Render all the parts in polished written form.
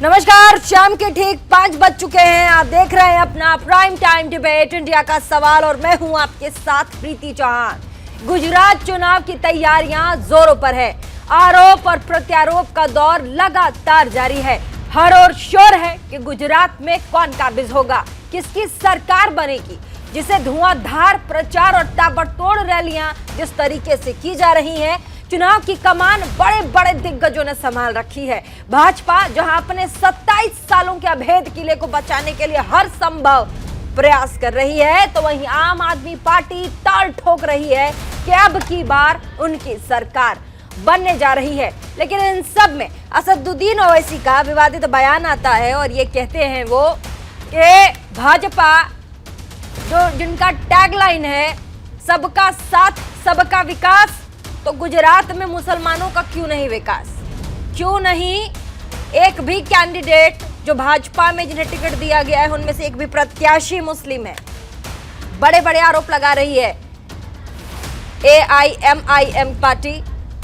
नमस्कार, शाम के ठीक 5 बज चुके हैं। आप देख रहे हैं अपना प्राइम टाइम डिबेट इंडिया का सवाल और मैं हूं आपके साथ प्रीति चौहान। गुजरात चुनाव की तैयारियां जोरों पर है। आरोप और प्रत्यारोप का दौर लगातार जारी है। हर ओर शोर है कि गुजरात में कौन काबिज होगा, किसकी सरकार बनेगी, जिसे धुआंधार प्रचार और ताबड़तोड़ रैलियां जिस तरीके से की जा रही हैं, चुनाव की कमान बड़े बड़े दिग्गजों ने संभाल रखी है। भाजपा जहां अपने 27 सालों के अभेद किले को बचाने के लिए हर संभव प्रयास कर रही है, तो वहीं आम आदमी पार्टी ताल ठोक रही है कि अब की बार उनकी सरकार बनने जा रही है। लेकिन इन सब में असदुद्दीन ओवैसी का विवादित बयान आता है और ये कहते हैं वो कि भाजपा जिनका टैगलाइन है सबका साथ सबका विकास, तो गुजरात में मुसलमानों का क्यों नहीं विकास, क्यों नहीं एक भी कैंडिडेट जो भाजपा में जिन्हें टिकट दिया गया है उनमें से एक भी प्रत्याशी मुस्लिम है। बड़े बड़े आरोप लगा रही है AIMIM पार्टी।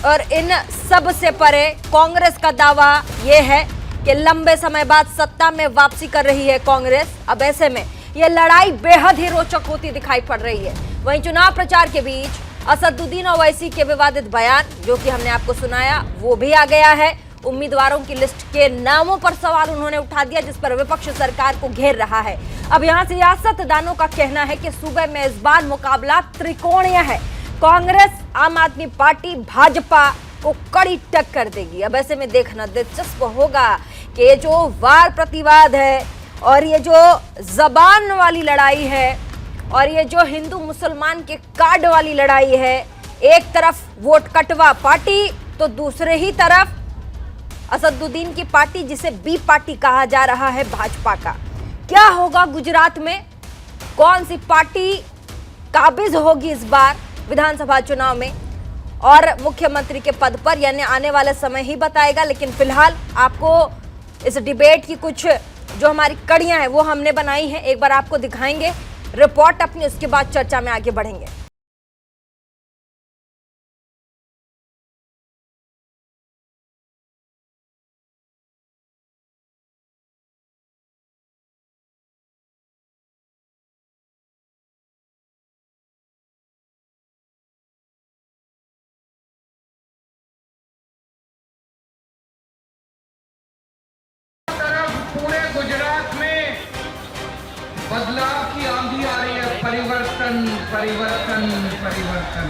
और इन सब से परे कांग्रेस का दावा यह है कि लंबे समय बाद सत्ता में वापसी कर रही है कांग्रेस। अब ऐसे में यह लड़ाई बेहद ही रोचक होती दिखाई पड़ रही है। वहीं चुनाव प्रचार के बीच असदुद्दीन ओवैसी के विवादित बयान जो कि हमने आपको सुनाया वो भी आ गया है। उम्मीदवारों की लिस्ट के नामों पर सवाल उन्होंने उठा दिया, जिस पर विपक्ष सरकार को घेर रहा है। अब यहां सियासतदानों का कहना है कि सूबे में इस बार मुकाबला त्रिकोणीय है। कांग्रेस, आम आदमी पार्टी, भाजपा को कड़ी टक्कर देगी। अब ऐसे में देखना दिलचस्प होगा कि ये जो वार प्रतिवाद है और ये जो जबान वाली लड़ाई है और ये जो हिंदू मुसलमान के कार्ड वाली लड़ाई है, एक तरफ वोट कटवा पार्टी तो दूसरे ही तरफ असदुद्दीन की पार्टी जिसे बी पार्टी कहा जा रहा है भाजपा का। क्या होगा गुजरात में, कौन सी पार्टी काबिज होगी इस बार विधानसभा चुनाव में और मुख्यमंत्री के पद पर, यानी आने वाला समय ही बताएगा। लेकिन फिलहाल आपको इस डिबेट की कुछ जो हमारी कड़ियां हैं वो हमने बनाई हैं, एक बार आपको दिखाएंगे रिपोर्ट अपनी, उसके बाद चर्चा में आगे बढ़ेंगे। पूरे गुजरात में बदलाव की आंधी आ रही है। परिवर्तन परिवर्तन परिवर्तन।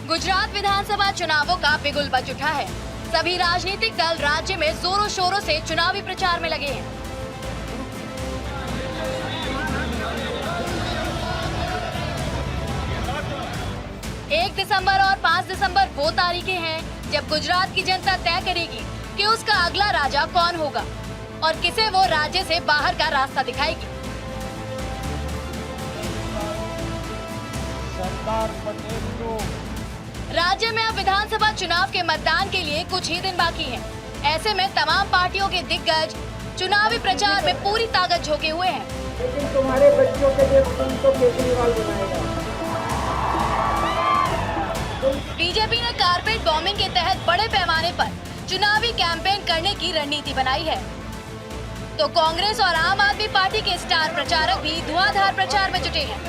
गुजरात विधानसभा चुनावों का बिगुल बज उठा है। सभी राजनीतिक दल राज्य में जोरों शोरों से चुनावी प्रचार में लगे हैं। एक दिसंबर और 5 दिसंबर वो तारीखें हैं जब गुजरात की जनता तय करेगी कि उसका अगला राजा कौन होगा और किसे वो राज्य से बाहर का रास्ता दिखाएगी। राज्य में अब विधानसभा चुनाव के मतदान के लिए कुछ ही दिन बाकी हैं। ऐसे में तमाम पार्टियों के दिग्गज चुनावी प्रचार में पूरी ताकत झोंके हुए हैं। लेकिन तुम्हारे बच्चों के लिए तुमको केजरीवाल बनाएगा। बीजेपी ने कारपेट बॉम्बिंग के तहत बड़े पैमाने पर चुनावी कैंपेन करने की रणनीति बनाई है, तो कांग्रेस और आम आदमी पार्टी के स्टार प्रचारक भी धुआंधार प्रचार में जुटे हैं।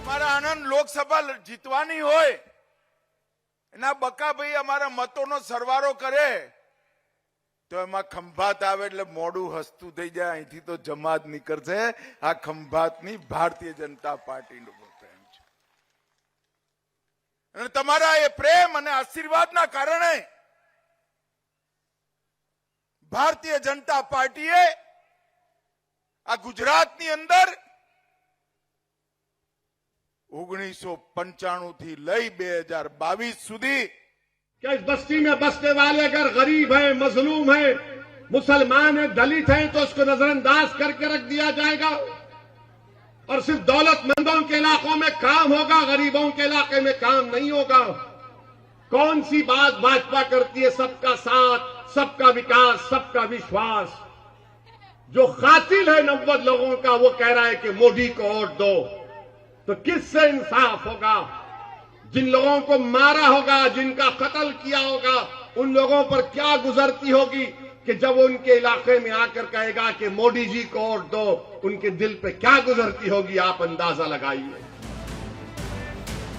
અમારા આનંદ લોકસભા જીતવાની હોય એના બકાભાઈ અમારા મતોનો સરવારો કરે તો એમાં ખંભાત આવે એટલે મોડું હસતું થઈ જાય, અહીંથી તો જમાત નીકળશે। આ ખંભાતની ભારતીય જનતા પાર્ટીનો પ્રેમ છે અને તમારા એ પ્રેમ અને આશીર્વાદના કારણે ભારતીય જનતા પાર્ટીએ આ ગુજરાતની અંદર 1995 થી લઈ 2022 સુધી क्या इस बस्ती में बसने वाले अगर गरीब हैं, मजलूम हैं, मुसलमान हैं, दलित हैं तो उसको नजरअंदाज करके रख दिया जाएगा और सिर्फ दौलतमंदों के इलाकों में काम होगा, गरीबों के इलाके में काम नहीं होगा। कौन सी बात भाजपा करती है? सबका साथ, सबका विकास, सबका विश्वास। जो कातिल है 90 लोगों का वो कह रहा है कि मोदी को वोट दो, तो किससे इंसाफ होगा? जिन लोगों को मारा होगा, जिनका कत्ल किया होगा, उन लोगों पर क्या गुजरती होगी कि जब वो उनके इलाके में आकर कहेगा कि मोदी जी को वोट दो, उनके दिल पे क्या गुजरती होगी, आप अंदाजा लगाइए।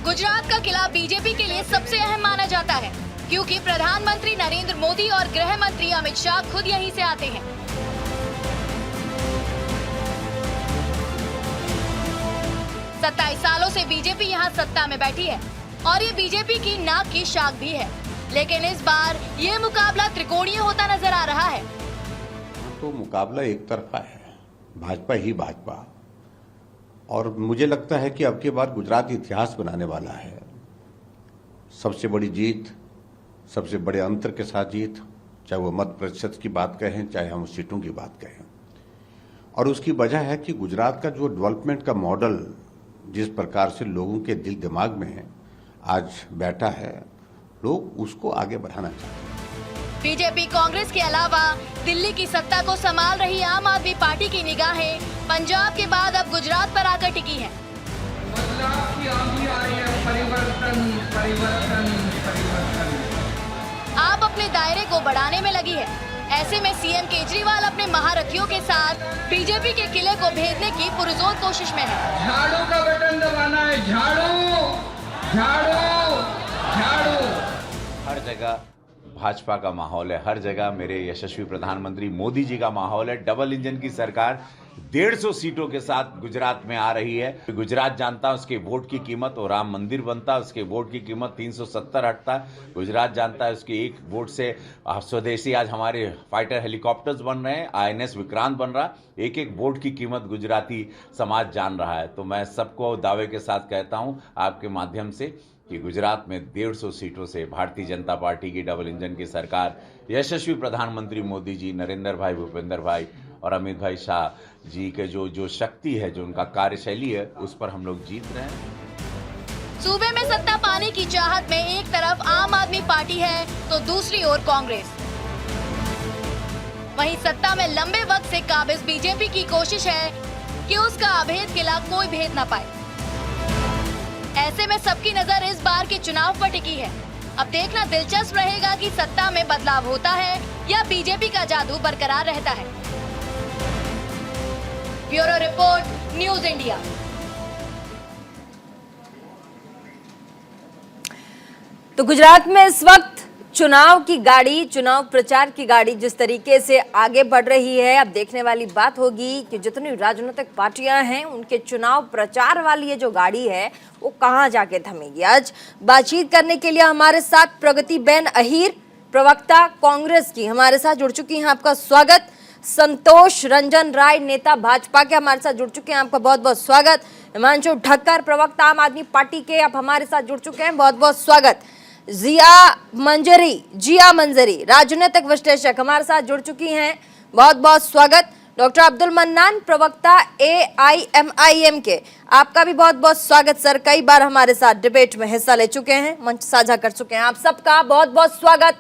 गुजरात का किला बीजेपी के लिए सबसे अहम माना जाता है, क्योंकि प्रधानमंत्री नरेंद्र मोदी और गृह मंत्री अमित शाह खुद यहीं से आते हैं। सत्ताईस सालों से बीजेपी यहां सत्ता में बैठी है और ये बीजेपी की नाक की शाख भी है, लेकिन इस बार ये मुकाबला त्रिकोणीय होता नजर आ रहा है। तो मुकाबला एक तरफा है, भाजपा ही भाजपा, और मुझे लगता है कि अब की बार गुजरात इतिहास बनाने वाला है। सबसे बड़ी जीत, सबसे बड़े अंतर के साथ जीत, चाहे वो मत प्रतिशत की बात कहें, चाहे हम सीटों की बात कहें। और उसकी वजह है कि गुजरात का जो डेवलपमेंट का मॉडल जिस प्रकार से लोगों के दिल दिमाग में आज बैठा है, लोग उसको आगे बढ़ाना चाहते हैं। बीजेपी कांग्रेस के अलावा दिल्ली की सत्ता को संभाल रही आम आदमी पार्टी की निगाहें पंजाब के बाद अब गुजरात पर आकर टिकी हैं। बदलाव की आंधी आ रही है, परिवर्तन परिवर्तन परिवर्तन। आप अपने दायरे को बढ़ाने में लगी है। ऐसे में सीएम केजरीवाल अपने महारथियों के साथ बीजेपी के किले को भेदने की पुरजोर कोशिश में है। झाड़ू का बटन दबाना है, झाड़ू झाड़ू झाड़ू। हर जगह भाजपा का माहौल है, हर जगह मेरे यशस्वी प्रधानमंत्री मोदी जी का माहौल है। डबल इंजन की सरकार 150 सीटों के साथ गुजरात में आ रही है। गुजरात जानता है उसके वोट की कीमत, और राम मंदिर बनता उसके वोट की कीमत 370 हटता। गुजरात जानता है उसके एक वोट से स्वदेशी आज हमारे फाइटर हेलीकॉप्टर्स बन रहे हैं, INS विक्रांत बन रहा। एक एक वोट की कीमत गुजराती समाज जान रहा है। तो मैं सबको दावे के साथ कहता हूं आपके माध्यम से कि गुजरात में 150 सीटों से भारतीय जनता पार्टी की डबल इंजन की सरकार, यशस्वी प्रधानमंत्री मोदी जी, नरेंद्र भाई, भूपेंद्र भाई और अमित भाई शाह जी के जो शक्ति है, जो उनका कार्यशैली है, उस पर हम लोग जीत रहे हैं। सूबे में सत्ता पाने की चाहत में एक तरफ आम आदमी पार्टी है तो दूसरी ओर कांग्रेस। वहीं सत्ता में लंबे वक्त से काबिज बीजेपी की कोशिश है कि उसका अभेद किला कोई भेद न पाए। ऐसे में सबकी नजर इस बार के चुनाव पर टिकी है। अब देखना दिलचस्प रहेगा कि सत्ता में बदलाव होता है या बीजेपी का जादू बरकरार रहता है। Bureau report, news India. तो गुजरात में इस वक्त चुनाव की गाड़ी, चुनाव प्रचार की गाड़ी जिस तरीके से आगे बढ़ रही है, अब देखने वाली बात होगी कि जितनी राजनीतिक पार्टियां हैं उनके चुनाव प्रचार वाली ये जो गाड़ी है वो कहां जाके थमेगी। आज बातचीत करने के लिए हमारे साथ प्रगतिबेन अहीर, प्रवक्ता कांग्रेस की, हमारे साथ जुड़ चुकी हैं। आपका स्वागत। संतोष रंजन राय, नेता भाजपा के, हमारे साथ जुड़ चुके हैं। आपका बहुत बहुत स्वागत। हिमांशु ठक्कर, प्रवक्ता आम आदमी पार्टी के, आप हमारे साथ जुड़ चुके हैं। बहुत बहुत स्वागत। जिया मंजरी, राजनीतिक विश्लेषक, हमारे साथ जुड़ चुकी हैं। बहुत बहुत स्वागत। डॉक्टर अब्दुल मन्नान, प्रवक्ता AIMIM के, आपका भी बहुत बहुत स्वागत सर। कई बार हमारे साथ डिबेट में हिस्सा ले चुके हैं, मंच साझा कर चुके हैं। आप सबका बहुत बहुत स्वागत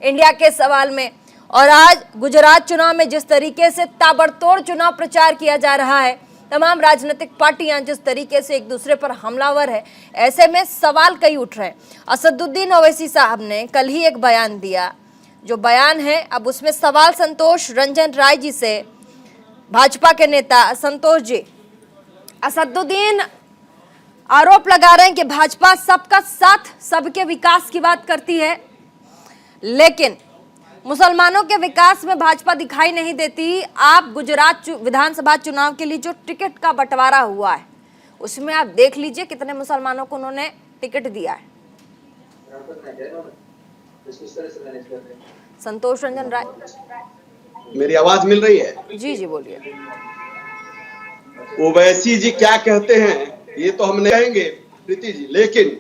इंडिया के सवाल में। और आज गुजरात चुनाव में जिस तरीके से ताबड़तोड़ चुनाव प्रचार किया जा रहा है, तमाम राजनीतिक पार्टियां जिस तरीके से एक दूसरे पर हमलावर है, ऐसे में सवाल कई उठ रहे हैं। असदुद्दीन ओवैसी साहब ने कल ही एक बयान दिया, जो बयान है अब उसमें सवाल संतोष रंजन राय जी से। भाजपा के नेता संतोष जी, असदुद्दीन आरोप लगा रहे हैं कि भाजपा सबका साथ, सबके विकास की बात करती है, लेकिन मुसलमानों के विकास में भाजपा दिखाई नहीं देती। आप गुजरात विधानसभा चुनाव के लिए जो टिकट का बंटवारा हुआ है, उसमें आप देख लीजिए कितने मुसलमानों को उन्होंने टिकट दिया है। संतोष रंजन राय, मेरी आवाज मिल रही है? जी जी बोलिए। ओवैसी जी क्या कहते हैं ये तो हम नहीं कहेंगे प्रीति जी, लेकिन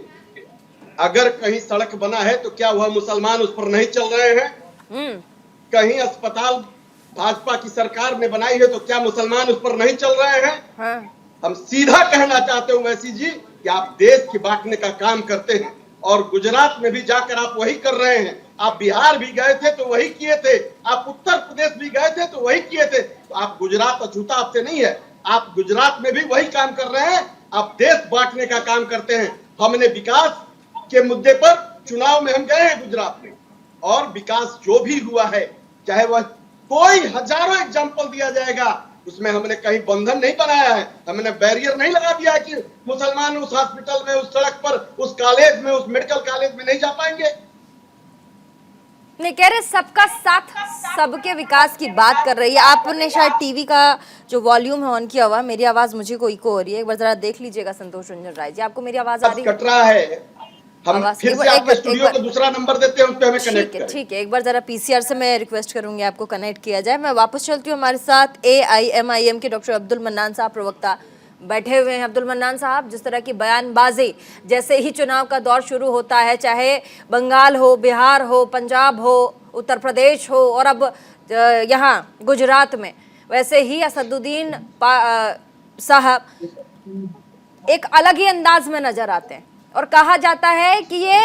अगर कहीं सड़क बना है तो क्या वह मुसलमान उस पर नहीं चल रहे हैं? कहीं अस्पताल भाजपा की सरकार ने बनाई है तो क्या मुसलमान उस पर नहीं चल रहे हैं? हाँ। हम सीधा कहना चाहते हैं ओवैसी जी कि आप देश की बांटने का काम करते हैं, और गुजरात में भी जाकर आप वही कर रहे हैं। आप बिहार भी गए थे तो वही किए थे, आप उत्तर प्रदेश भी गए थे तो वही किए थे। तो आप गुजरात अछूता आपसे नहीं है, आप गुजरात में भी वही काम कर रहे हैं। आप देश बांटने का काम करते हैं। हमने विकास के मुद्दे पर चुनाव में हम गए हैं गुजरात में, और विकास जो भी हुआ है, चाहे वह कोई हजारों एग्जाम्पल दिया जाएगा, उसमें हमने कहीं बंधन नहीं बनाया है, हमने बैरियर नहीं लगा दिया कि मुसलमान उस हॉस्पिटल में, उस सड़क पर, उस कॉलेज में, उस मेडिकल कॉलेज में नहीं जा पाएंगे। नहीं कह रहे सबका साथ सबके विकास की बात कर रही है। आपने शायद टीवी का जो वॉल्यूम है ऑन किया हुआ, मेरी आवाज मुझे को इको हो रही है, एक बार जरा देख लीजिएगा संतोष रंजन राय जी, आपको मेरी आवाज आ रही है? कट रहा है, हम फिर से आपके स्टूडियो को दूसरा नंबर देते हैं, उस पे हमें कनेक्ट करें। ठीक है, एक बार जरा पीसीआर से मैं रिक्वेस्ट करूंगी आपको कनेक्ट किया जाए। मैं वापस चलती हूँ, हमारे साथ AIMIM के डॉक्टर अब्दुल मन्नान साहब प्रवक्ता बैठे हुए हैं। अब्दुल मन्नान साहब, जिस तरह की बयानबाजी जैसे ही चुनाव का दौर शुरू होता है, चाहे बंगाल हो, बिहार हो, पंजाब हो, उत्तर प्रदेश हो और अब यहाँ गुजरात में, वैसे ही असदुद्दीन साहब एक अलग ही अंदाज में नजर आते हैं और कहा जाता है कि ये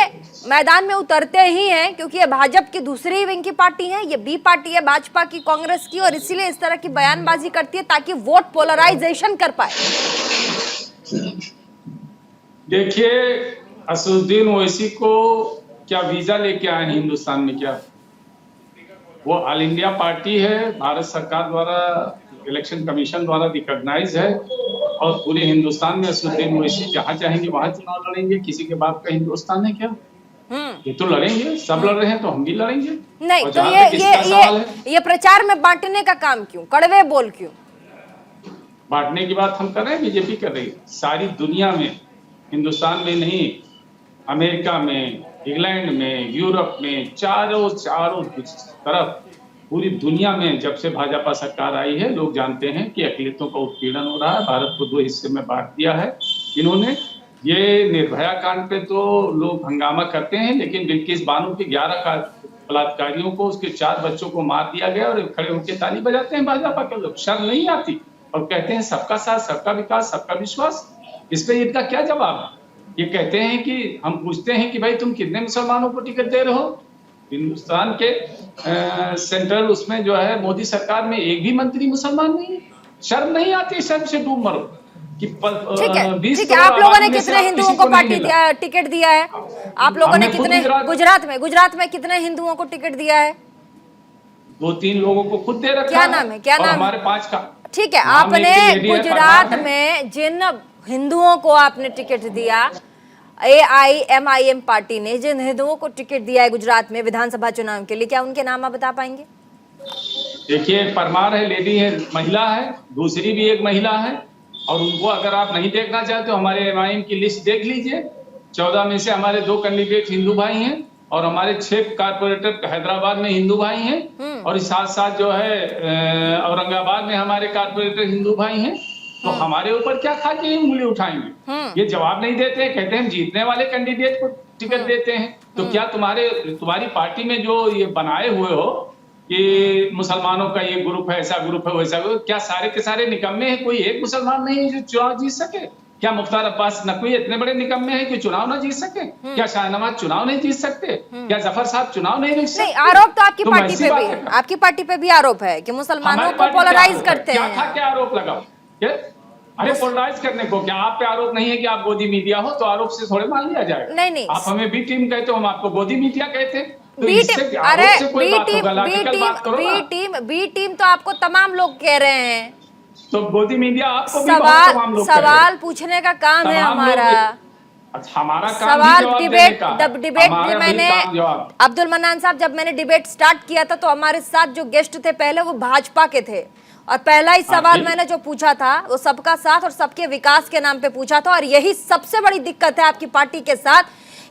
मैदान में उतरते ही हैं क्योंकि ये भाजपा की दूसरी विंग की पार्टी है, ये बी पार्टी है भाजपा की, कांग्रेस की, और इसीलिए इस तरह की बयानबाजी करती है ताकि वोट पोलराइजेशन कर पाए। देखिए, असदुद्दीन ओवैसी को क्या वीजा लेके आए हैं हिंदुस्तान में? क्या वो ऑल इंडिया पार्टी है, भारत सरकार द्वारा, इलेक्शन कमीशन द्वारा रिकॉग्नाइज है, और पूरे हिंदुस्तान में असदुद्दीन ओवैसी जहाँ चाहेंगे वहां चुनाव लड़ेंगे। किसी के बाप का हिंदुस्तान है क्या? ये तो लड़ेंगे, सब लड़ रहे हैं तो हम भी लड़ेंगे। नहीं तो ये प्रचार में बांटने का काम क्यों, कड़वे बोल क्यों? बांटने की बात हम कर रहे हैं, बीजेपी कर रही है सारी दुनिया में, हिंदुस्तान में नहीं, अमेरिका में, इंग्लैंड में, यूरोप में, चारों तरफ पूरी दुनिया में जब से भाजपा सरकार आई है, लोग जानते हैं कि अकलियतों का उत्पीड़न हो रहा है। भारत को 2 हिस्से में बांट दिया है इन्होंने। ये निर्भया कांड पे तो लोग हंगामा करते हैं, लेकिन बिल्किस बानो के 11 बलात्कारियों को, उसके 4 बच्चों को मार दिया गया और खड़े होकर ताली बजाते हैं भाजपा के लोग, शर्म नहीं आती, और कहते हैं सबका साथ, सबका विकास, सबका विश्वास। इस पे इनका क्या जवाब है? ये कहते हैं कि हम पूछते हैं कि भाई तुम कितने मुसलमानों को टिकट दे रहे हो? हिंदुस्तान के सेंट्रल उसमें जो है मोदी सरकार में एक भी मंत्री मुसलमान नहीं है। शर्म नहीं आती? शर्म से डूब मरो कि ठीक है, आप लोगों ने कितने हिंदुओं को टिकट दिया है? आप लोगों ने कितने गुजरात में कितने हिंदुओं को टिकट दिया है? 2-3 लोगों को खुद दे रखा। क्या नाम है? क्या नाम? हमारे 5 का। ठीक है, आपने गुजरात में जिन हिंदुओं को आपने टिकट दिया, AIMIM पार्टी ने जिन हिंदुओं को टिकट दिया है गुजरात में विधानसभा चुनाव के लिए, क्या उनके नाम आप बता पाएंगे? देखिए, एक परमार है, लेडी है, महिला है, दूसरी भी एक महिला है, और उनको अगर आप नहीं देखना चाहते तो हमारे MIM की लिस्ट देख लीजिए। 14 में से हमारे 2 कैंडिडेट हिंदू भाई हैं और हमारे 6 कारपोरेटर हैदराबाद में हिंदू भाई हैं, और साथ साथ जो है औरंगाबाद में हमारे कारपोरेटर हिंदू भाई हैं। तो हमारे ऊपर क्या खा के उंगली उठाएंगे? ये जवाब नहीं देते हैं, कहते हैं जीतने वाले कैंडिडेट को टिकट देते हैं। तो क्या तुम्हारी पार्टी में जो ये बनाए हुए हो कि मुसलमानों का ये ग्रुप है, ऐसा ग्रुप है, वैसा ग्रुप, क्या सारे के सारे निकम्मे हैं? कोई एक मुसलमान नहीं है जो चुनाव जीत सके? क्या मुख्तार अब्बास नकवी इतने बड़े निकम्मे हैं कि चुनाव ना जीत सके? क्या शाहनवाज चुनाव नहीं जीत सकते? क्या जफर साहब चुनाव नहीं जीत सकते? आरोप तो आपकी पार्टी पे भी, आपकी पार्टी पे भी आरोप है कि मुसलमानों को पोलराइज करते हैं। क्या क्या आरोप लगाओ? अरे पोलराइज करने को क्या आप पे आरोप नहीं है कि आप गोदी मीडिया हो, तो आरोप से थोड़े मान लिया जाएगा? नहीं, आप हमें बी टीम कहते हो, हम आपको गोदी मीडिया कहते हैं। बी टीम तो आपको तमाम लोग कह रहे हैं, तो गोदी मीडिया आपको सवाल पूछने का काम है हमारा। हमारा सवाल डिबेट मैंने अब्दुल मन्नान साहब, जब मैंने डिबेट स्टार्ट किया था तो हमारे साथ जो गेस्ट थे पहले वो भाजपा के थे, और पहला ही सवाल मैंने जो पूछा था वो सबका साथ और सबके विकास के नाम पे पूछा था। और यही सबसे बड़ी दिक्कत है आपकी पार्टी के साथ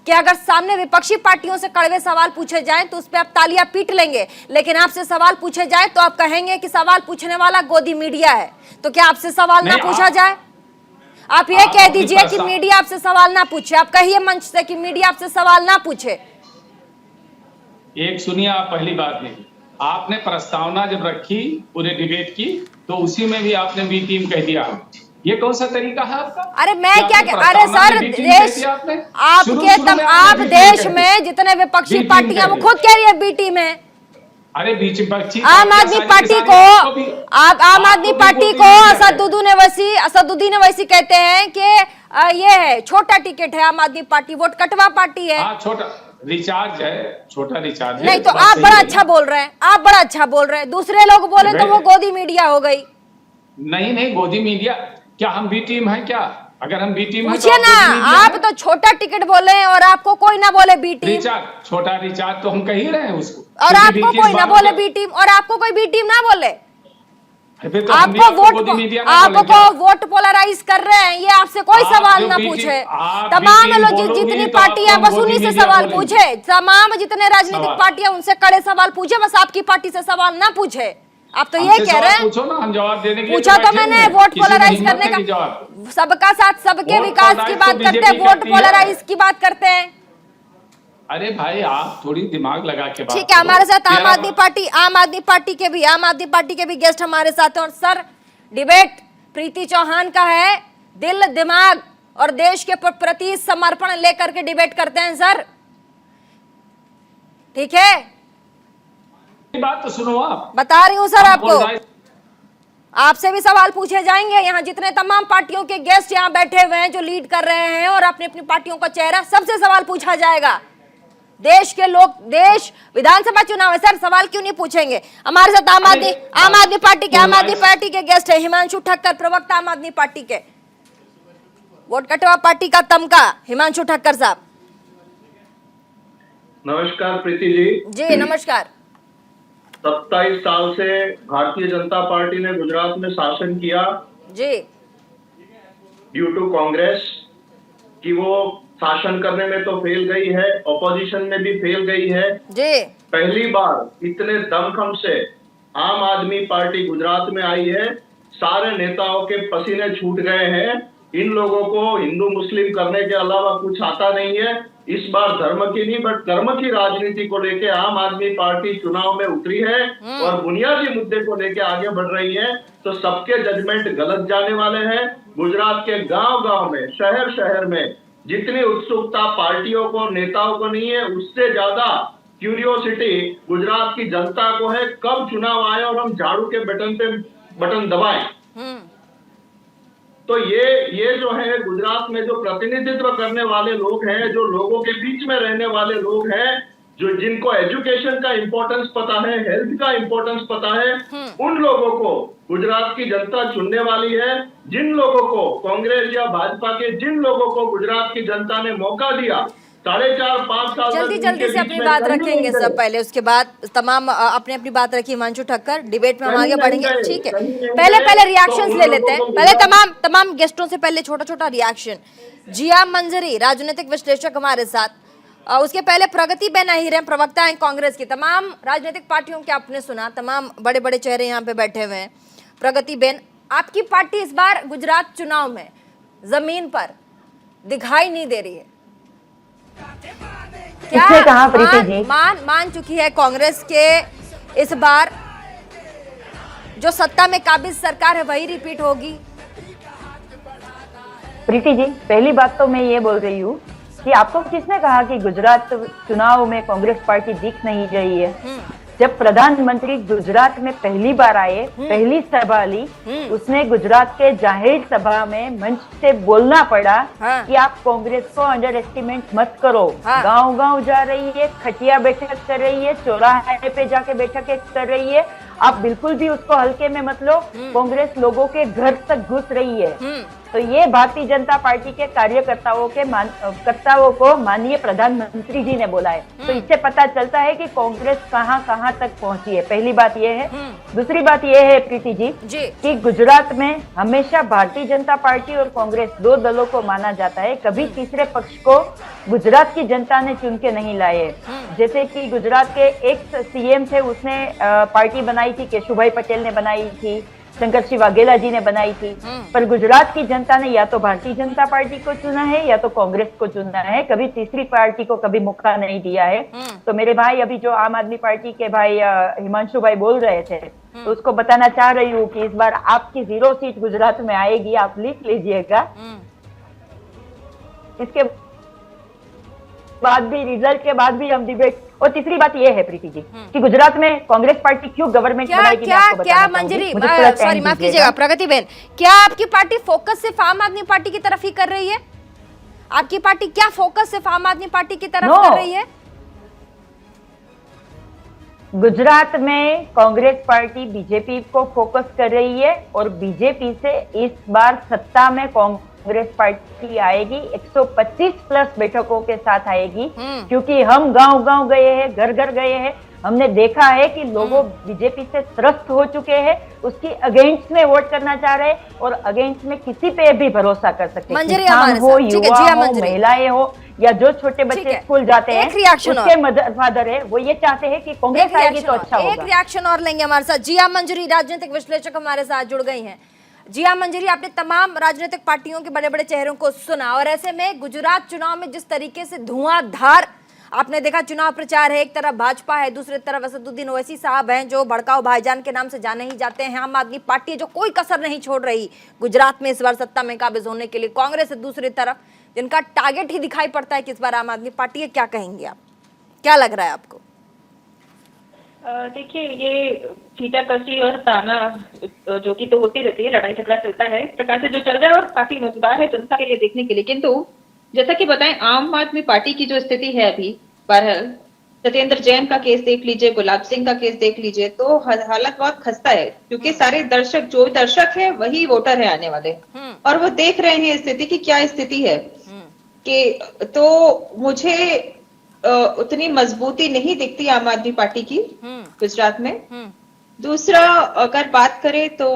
कि अगर सामने विपक्षी पार्टियों से कड़वे सवाल पूछे जाएं तो उस पे आप तालियां पीट लेंगे, लेकिन आपसे सवाल पूछे जाए तो आप कहेंगे कि सवाल पूछने वाला गोदी मीडिया है। तो क्या आपसे सवाल ना पूछा जाए? आप ये कह दीजिए कि मीडिया आपसे सवाल ना पूछे, आप कहिए मंच से कि मीडिया आपसे सवाल ना पूछे। एक सुनिए, आप पहली बात नहीं, आपने प्रस्तावना जब रखी पूरे डिबेट की तो उसी में भी आपने बी टीम कह दिया। ये कौन सा तरीका है आपका? अरे मैं क्या, अरे सर देश आप देश में जितने विपक्षी पार्टियां वो खुद कह रही है बी टीम है। अरे विपक्षी आम आदमी पार्टी को असदुद्दीन ओवैसी कहते हैं कि ये है छोटा टिकट है, आम आदमी पार्टी वोट कटवा पार्टी है। हाँ, छोटा रिचार्ज है, छोटा रिचार्ज है। नहीं तो आप बड़ा अच्छा बोल रहे हैं, आप बड़ा अच्छा बोल रहे हैं, दूसरे लोग बोले तो वो गोदी मीडिया हो गई। नहीं गोदी मीडिया क्या, हम बी टीम है क्या? अगर हम बी टीम है पूछिए ना, आप तो छोटा टिकट बोले हैं और आपको कोई ना बोले बी टीम। रिचार्ज, छोटा रिचार्ज तो हम कह ही रहे हैं उसको, और आपको कोई ना बोले बी टीम, और आपको कोई बी टीम ना बोले। तो आपको वोट पोलराइज कर रहे हैं, ये आपसे कोई सवाल ना पूछे। तमाम लोग जितनी पार्टियां बस उन्हीं से सवाल पूछे, तमाम जितने राजनीतिक पार्टियां उनसे कड़े सवाल पूछे, बस आपकी पार्टी से सवाल ना पूछे। आप तो ये कह रहे हैं, पूछो ना, हम जवाब देने के लिए पूछा तो मैंने, वोट पोलराइज करने का, सबका साथ सबके विकास की बात करते हैं, वोट पोलराइज की बात करते हैं। अरे भाई आप थोड़ी दिमाग लगा के बात ठीक है, हमारे साथ आम आदमी पार्टी के भी गेस्ट हमारे साथ हैं। और सर, डिबेट प्रीति चौहान का है, दिल दिमाग और देश के प्रति समर्पण लेकर के डिबेट करते हैं सर, ठीक है? बात तो सुनो, आप बता रही हूँ सर आपको, आपसे भी सवाल पूछे जाएंगे। यहाँ जितने तमाम पार्टियों के गेस्ट यहाँ बैठे हुए हैं जो लीड कर रहे हैं और अपनी अपनी पार्टियों का चेहरा, सबसे सवाल पूछा जाएगा। देश के लोग, देश विधानसभा चुनाव है सर, सवाल क्यों नहीं पूछेंगे? हमारे साथ आम आदमी पार्टी के गेस्ट है हिमांशु ठक्कर, प्रवक्ता आम आदमी पार्टी के, वोट कटवा पार्टी का तमका हिमांशु ठक्कर साहब। नमस्कार प्रीति जी। जी नमस्कार। 27 साल से भारतीय जनता पार्टी ने गुजरात में शासन किया जी, ड्यू टू कांग्रेस, कि वो शासन करने में तो फेल गई है, ऑपोजिशन में भी फेल गई है जी। पहली बार इतने दमखम से आम आदमी पार्टी गुजरात में आई है, सारे नेताओं के पसीने छूट गए हैं। इन लोगों को हिंदू मुस्लिम करने के अलावा कुछ आता नहीं है। इस बार धर्म की नहीं बट कर्म की राजनीति को लेके आम आदमी पार्टी चुनाव में उतरी है और बुनियादी मुद्दे को लेके आगे बढ़ रही है, तो सबके जजमेंट गलत जाने वाले हैं। गुजरात के गांव-गांव में, शहर शहर में जितनी उत्सुकता पार्टियों को, नेताओं को नहीं है, उससे ज्यादा क्यूरियोसिटी गुजरात की जनता को है, कब चुनाव आए और हम झाड़ू के बटन दबाएं। तो ये जो है गुजरात में जो प्रतिनिधित्व करने वाले लोग हैं, जो लोगों के बीच में रहने वाले लोग हैं, जो जिनको एजुकेशन का इंपॉर्टेंस पता है, हेल्थ का इंपॉर्टेंस पता है, उन लोगों को गुजरात की जनता चुनने वाली है। जिन लोगों को, कांग्रेस या भाजपा के जिन लोगों को गुजरात की जनता ने मौका दिया 4.5-5 साल, जल्दी से अपनी बात रखेंगे सब, पहले उसके बाद तमाम अपनी बात रखी हिमांशु ठक्कर, डिबेट में हम आगे बढ़ेंगे। ठीक है, पहले रिएक्शंस ले लेते हैं, पहले तमाम गेस्टों से पहले छोटा रिएक्शन। जिया मंजरी राजनीतिक विश्लेषक हमारे साथ, उसके पहले प्रगति बेन अहिर हैं, प्रवक्ता हैं कांग्रेस की। तमाम राजनीतिक पार्टियों के आपने सुना, तमाम बड़े बड़े चेहरे यहाँ पे बैठे हुए हैं। प्रगति बेन, आपकी पार्टी इस बार गुजरात चुनाव में जमीन पर दिखाई नहीं दे रही है, क्या मान चुकी है कांग्रेस के इस बार जो सत्ता में काबिज सरकार है वही रिपीट होगी? प्रीति जी, पहली बात तो मैं ये बोल रही हूँ कि आपको किसने कहा कि गुजरात चुनाव में कांग्रेस पार्टी दिख नहीं रही है? जब प्रधानमंत्री गुजरात में पहली बार आए, पहली सभा ली, उसने गुजरात के जाहिर सभा में मंच से बोलना पड़ा कि आप कांग्रेस को अंडर एस्टिमेट मत करो। गांव-गांव जा रही है, खटिया बैठक कर रही है, चौराहे पे जाके बैठक कर रही है, आप बिल्कुल भी उसको हल्के में मत लो। कांग्रेस लोगों के घर तक घुस रही है। तो ये भारतीय जनता पार्टी के कार्यकर्ताओं को माननीय प्रधानमंत्री जी ने बोला है। तो इससे पता चलता है कि कांग्रेस कहां तक पहुंची है। पहली बात ये है। दूसरी बात ये है प्रीति जी कि गुजरात में हमेशा भारतीय जनता पार्टी और कांग्रेस दो दलों को माना जाता है, कभी तीसरे पक्ष को गुजरात की जनता ने चुन के नहीं लाए। जैसे कि गुजरात के एक सीएम थे, उसने पार्टी बनाई थी, केशुभाई पटेल ने बनाई थी, शंकर सिंह वाघेला जी ने बनाई थी, पर गुजरात की जनता ने या तो भारतीय जनता पार्टी को चुना है या तो कांग्रेस को चुना है, कभी तीसरी पार्टी को कभी मौका नहीं दिया है। तो मेरे भाई अभी जो आम आदमी पार्टी के भाई हिमांशु भाई बोल रहे थे, तो उसको बताना चाह रही हूँ कि इस बार आपकी 0 सीट गुजरात में आएगी, आप लिख लीजिएगा। इसके बाद भी, रिजल्ट के बाद भी हम डिबेट और तीसरी बात ये है प्रीति जी कि गुजरात में कांग्रेस पार्टी क्यों गवर्नमेंट बनाएगी, मैं आपको बताना चाहूंगी। मंजरी, मुझे थोड़ा टाइम सॉरी माफ दीजिएगा। कीजिएगा प्रगति बहन, क्या आपकी पार्टी फोकस सिर्फ आम आदमी पार्टी की तरफ ही कर रही है? आपकी पार्टी क्या फोकस सिर्फ आम आदमी पार्टी की तरफ कर रही है? गुजरात में कांग्रेस पार्टी बीजेपी को फोकस कर रही है और बीजेपी से इस बार सत्ता में कांग्रेस पार्टी आएगी, 125 प्लस बैठकों के साथ आएगी, क्योंकि हम गांव-गांव गए हैं, घर-घर गए हैं, हमने देखा है कि लोगों बीजेपी से त्रस्त हो चुके हैं, उसकी अगेंस्ट में वोट करना चाह रहे हैं और अगेंस्ट में किसी पे भी भरोसा कर सकते हैं, किसान हो, युवा हो, महिलाएं हो या जो छोटे बच्चे स्कूल जाते हैं, उसके मदर फादर है, वो ये चाहते हैं कि कांग्रेस आएगी तो अच्छा होगा। एक रिएक्शन और लेंगे हमारे साथ। जिया मंजरी राजनीतिक विश्लेषक हमारे साथ जुड़ गई हैं। जिया मंजरी, आपने तमाम राजनीतिक पार्टियों के बड़े बड़े चेहरों को सुना और ऐसे में गुजरात चुनाव में जिस तरीके से धुआंधार आपने देखा चुनाव प्रचार है, एक तरफ भाजपा है, दूसरी तरफ असदुद्दीन ओवैसी साहब हैं जो भड़काऊ भाईजान के नाम से जाने ही जाते हैं। आम आदमी पार्टी है जो कोई कसर नहीं छोड़ रही गुजरात में इस बार सत्ता में काबिज होने के लिए। कांग्रेस है दूसरी तरफ जिनका टारगेट ही दिखाई पड़ता है कि इस बार आम आदमी पार्टी है। क्या कहेंगे आप, क्या लग रहा है आपको? देखिए, ये छींटाकशी और ताना जो कि तो होती रहती है, लड़ाई झगड़ा चलता है इस प्रकार से जो चल रहा है और काफी मजेदार है जनता के लिए देखने के लिए। किंतु जैसा कि बताएं, आम आदमी पार्टी की जो स्थिति है अभी, बहरहाल सत्येंद्र जैन का केस देख लीजिए, गुलाब सिंह का केस देख लीजिए, तो हालत बहुत खस्ता है, क्योंकि सारे दर्शक जो दर्शक है वही वोटर है आने वाले, और वो देख रहे हैं स्थिति की क्या स्थिति है कि तो मुझे उतनी मजबूती नहीं दिखती आम आदमी पार्टी की गुजरात में। दूसरा, अगर बात करें तो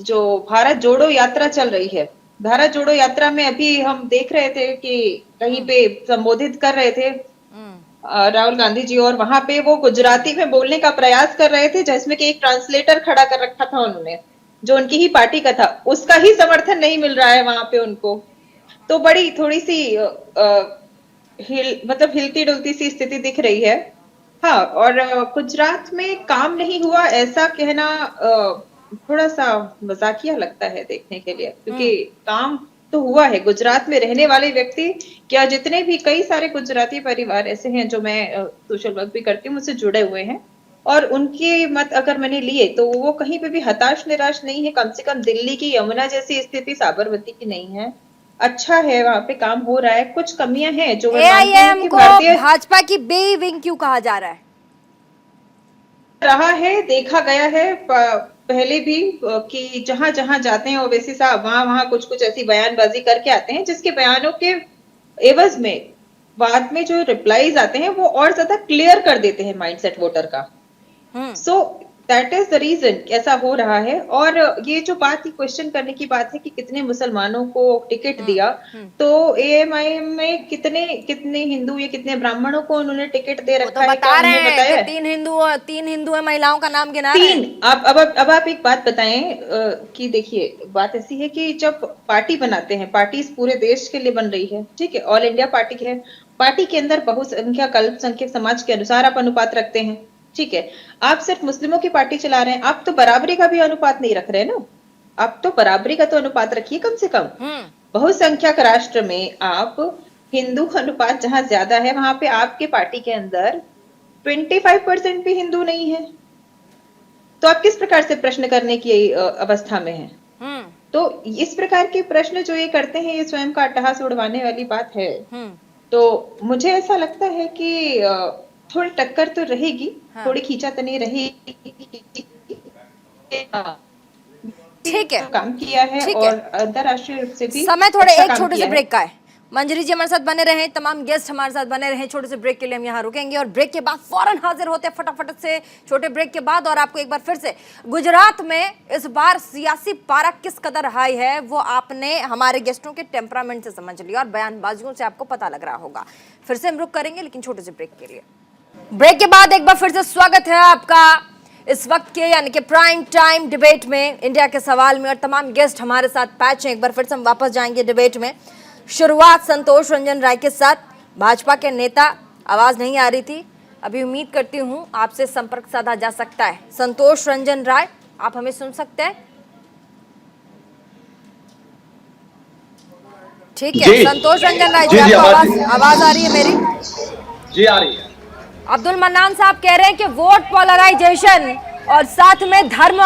जो भारत जोड़ो यात्रा चल रही है, भारत जोड़ो यात्रा में अभी हम देख रहे थे कि कहीं पे संबोधित कर रहे थे राहुल गांधी जी, और वहां पे वो गुजराती में बोलने का प्रयास कर रहे थे, जिसमें कि एक ट्रांसलेटर खड़ा कर रखा था उन्होंने, जो उनकी ही पार्टी का था, उसका ही समर्थन नहीं मिल रहा है वहां पे उनको। तो बड़ी थोड़ी सी मतलब हिलती डुलती सी स्थिति दिख रही है। हाँ, और गुजरात में काम नहीं हुआ ऐसा कहना थोड़ा सा मजाकिया लगता है देखने के लिए, क्योंकि काम तो हुआ है। गुजरात में रहने वाले व्यक्ति, क्या जितने भी कई सारे गुजराती परिवार ऐसे हैं जो मैं सोशल वर्क भी करती हूँ, मुझसे जुड़े हुए हैं, और उनके मत अगर मैंने लिए तो वो कहीं पे भी हताश निराश नहीं है। कम से कम दिल्ली की यमुना जैसी स्थिति साबरमती की नहीं है, अच्छा है, वहां पे काम हो रहा है। कुछ कमियां हैं जो AIM को भाजपा की बे विंग क्यों कहा जा रहा है, देखा गया है पहले भी कि जहां जहां जाते हैं ओवैसी साहब वहां कुछ कुछ ऐसी बयानबाजी करके आते हैं, जिसके बयानों के एवज में बाद में जो रिप्लाईज आते हैं वो और ज्यादा क्लियर कर देते हैं माइंडसेट वोटर का। So that is the reason ऐसा हो रहा है। और ये जो बात ही क्वेश्चन करने की बात है कि कितने मुसलमानों को टिकट दिया, तो AMIM में कितने हिंदू या कितने ब्राह्मणों को उन्होंने टिकट दे रखा है, क्या उन्होंने बताया है? तीन हिंदू है, महिलाओं का नाम गिना रहे हैं। अब आप एक बात बताएं कि देखिए, बात ऐसी है कि जब पार्टी बनाते हैं, पार्टी पूरे देश के लिए बन रही है, ठीक है, ऑल इंडिया पार्टी है, पार्टी के अंदर बहुसंख्यक अल्पसंख्यक समाज के अनुसार आप अनुपात रखते हैं, ठीक है। आप सिर्फ मुस्लिमों की पार्टी चला रहे हैं, आप तो बराबरी का भी अनुपात नहीं रख रहे ना, आप तो बराबरी का तो अनुपात रखिए कम से कम। बहुसंख्यक राष्ट्र में आप हिंदू अनुपात जहां ज्यादा है, वहां पे आपके पार्टी के अंदर 25% भी हिंदू नहीं है, तो आप किस प्रकार से प्रश्न करने की अवस्था में हैं? तो इस प्रकार के प्रश्न जो ये करते हैं, ये स्वयं का अट्टहास उड़वाने वाली बात है। तो मुझे ऐसा लगता है कि थोड़ी टक्कर तो रहेगी, थोड़ी खींचातानी रहेगी। ठीक है, काम किया है और अंतरराष्ट्रीय रूप से भी समय थोड़े एक छोटे से ब्रेक का है। मंजरी जी हमारे साथ बने रहे, तमाम गेस्ट हमारे साथ बने रहे। छोटे से ब्रेक के लिए हम यहाँ रुकेंगे और ब्रेक के बाद फौरन हाजिर होते हैं फटाफट से छोटे ब्रेक के बाद। और आपको एक बार फिर से गुजरात में इस बार सियासी पारा किस कदर हाई है वो आपने हमारे गेस्टों के टेम्परामेंट से समझ लिया और बयानबाजियों से आपको पता लग रहा होगा। फिर से हम रुक करेंगे, लेकिन छोटे से ब्रेक के लिए। ब्रेक के बाद एक बार फिर से स्वागत है आपका इस वक्त के यानी कि प्राइम टाइम डिबेट में, इंडिया के सवाल में, और तमाम गेस्ट हमारे साथ पैच हैं। एक बार फिर से हम वापस जाएंगे डिबेट में। शुरुआत संतोष रंजन राय के साथ, भाजपा के नेता, आवाज नहीं आ रही थी, अभी उम्मीद करती हूं आपसे संपर्क साधा जा सकता है। संतोष रंजन राय, आप हमें सुन सकते हैं? ठीक है, संतोष रंजन राय जी, आपको आवाज आ रही है मेरी? जी आ रही है। अब्दुल मन्नान साहब कह रहे हैं कि वोट पोलराइजेशन और साथ में धर्म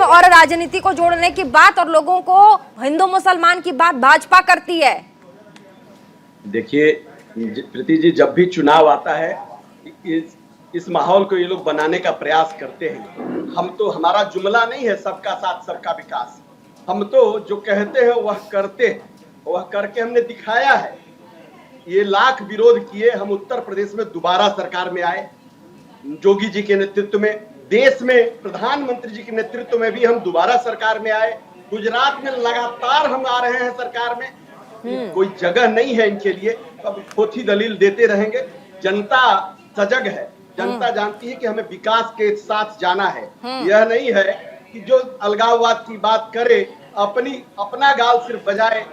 और राजनीति को जोड़ने की बात और लोगों को हिंदू मुसलमान की बात भाजपा करती है। देखिए प्रीति जी, जब भी चुनाव आता है इस माहौल को ये लोग बनाने का प्रयास करते हैं। हम तो, हमारा जुमला नहीं है सबका साथ सबका विकास, हम तो जो कहते हैं वह करते हैं, वह करके हमने दिखाया है। ये लाख विरोध किए, हम उत्तर प्रदेश में दोबारा सरकार में आए, जोगी जी के नेतृत्व में, देश में प्रधानमंत्री जी के नेतृत्व में भी हम दोबारा सरकार में आए, गुजरात में लगातार हम आ रहे हैं सरकार में। कोई जगह नहीं है इनके लिए, अब खोटी दलील देते रहेंगे। जनता सजग है, जनता जानती है कि हमें विकास के साथ जाना है। यह नहीं है कि जो अलगाववाद की बात करे अपना गाल सिर्फ बजाए,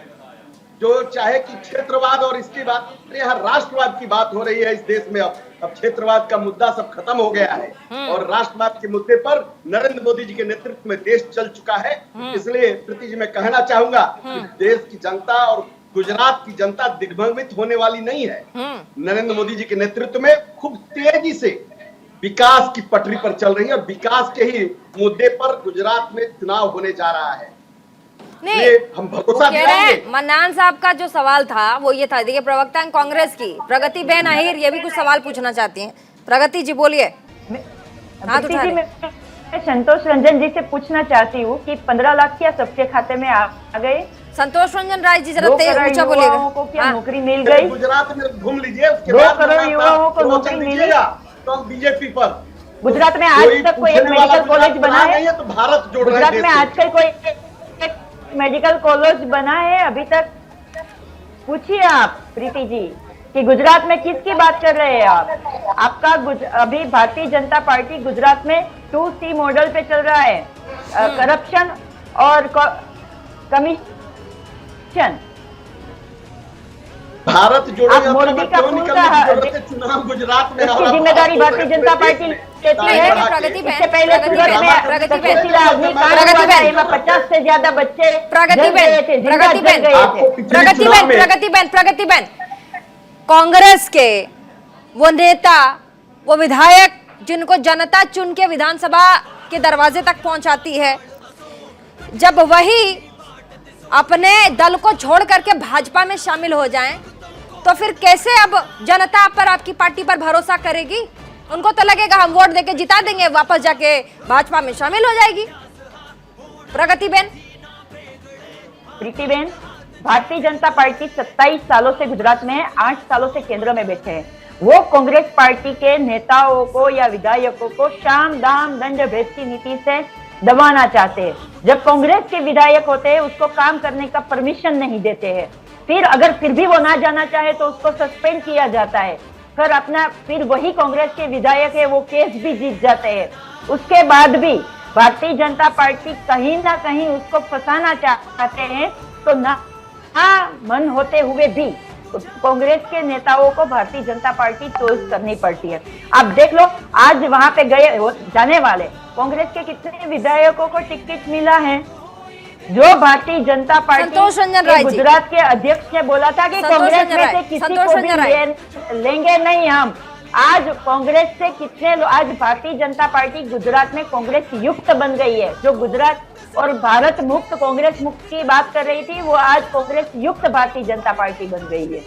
जो चाहे कि क्षेत्रवाद और इसकी बात, यहाँ राष्ट्रवाद की बात हो रही है इस देश में। अब क्षेत्रवाद का मुद्दा सब खत्म हो गया है और राष्ट्रवाद के मुद्दे पर नरेंद्र मोदी जी के नेतृत्व में देश चल चुका है। इसलिए प्रीति जी, मैं कहना चाहूंगा कि देश की जनता और गुजरात की जनता दिग्भ्रमित होने वाली नहीं है। नरेंद्र मोदी जी के नेतृत्व में खूब तेजी से विकास की पटरी पर चल रही है और विकास के ही मुद्दे पर गुजरात में चुनाव होने जा रहा है। नहीं, हम भरोसा दिलाएंगे। मन्नान साहब का जो सवाल था वो ये था, देखिए प्रवक्ता कांग्रेस की प्रगति बहन अहिर ये भी कुछ सवाल पूछना चाहती हैं। प्रगति जी बोलिए। मैं संतोष रंजन जी से पूछना चाहती हूँ कि 15 लाख क्या सबके खाते में आ गए? संतोष रंजन राय जी जरा ऊंचा बोलिएगा। को क्या नौकरी मिल गई? गुजरात में घूम लीजिए, 2 करोड़ युवाओं को नौकरी मिली तो बीजेपी पर। गुजरात में आज तक कोई एक मेडिकल कॉलेज बना है? तो भारत जोड़ रहा है। गुजरात में आजकल कोई मेडिकल कॉलेज बना है अभी तक? पूछिए आप प्रीति जी कि गुजरात में किसकी बात कर रहे हैं आप? आपका अभी भारतीय जनता पार्टी गुजरात में 2C मॉडल पे चल रहा है, करप्शन और कमीशन। भारत जोड़ेगा मोदी का चुनाव गुजरात में इसकी जिम्मेदारी भारतीय जनता पार्टी लेती है। इससे पहले सूरत में आदमी 50 से ज्यादा बच्चे प्रगतिबेन कांग्रेस के वो नेता, वो विधायक जिनको जनता चुन के विधानसभा के दरवाजे तक पहुंचाती है, जब वही अपने दल को छोड़ करके भाजपा में शामिल हो जाएं, तो फिर कैसे अब जनता पर, आपकी पार्टी पर भरोसा करेगी? उनको तो लगेगा हम वोट देके जिता देंगे, वापस जाके भाजपा में शामिल हो जाएगी। प्रगतिबेन। प्रीतिबेन, भारतीय जनता पार्टी 27 सालों से गुजरात में है, 8 सालों से केंद्र में बैठे हैं। वो कांग्रेस पार्टी के नेताओं को या विधायकों को शाम दाम दंड भेद की नीति से दबाना चाहते हैं। जब कांग्रेस के विधायक होते हैं उसको काम करने का परमिशन नहीं देते हैं, फिर भी वो ना जाना चाहे तो उसको सस्पेंड किया जाता है। फिर वही कांग्रेस के विधायक है वो केस भी जीत जाते हैं। उसके बाद भी भारतीय जनता पार्टी कहीं ना कहीं उसको फंसाना चाहते हैं, तो ना मन होते हुए भी कांग्रेस के नेताओं को भारतीय जनता पार्टी चॉइस करनी पड़ती है। आप देख लो, आज वहां पे जाने वाले कांग्रेस के कितने विधायकों को टिकट मिला है? जो भारतीय जनता पार्टी गुजरात के अध्यक्ष ने बोला था कि कांग्रेस में से किसी को भी लेंगे नहीं हम। आज कांग्रेस से कितने लोग, आज भारतीय जनता पार्टी गुजरात में कांग्रेस युक्त बन गई है। जो गुजरात और भारत मुक्त, कांग्रेस मुक्त की बात कर रही थी, वो आज कांग्रेस युक्त भारतीय जनता पार्टी बन गई है।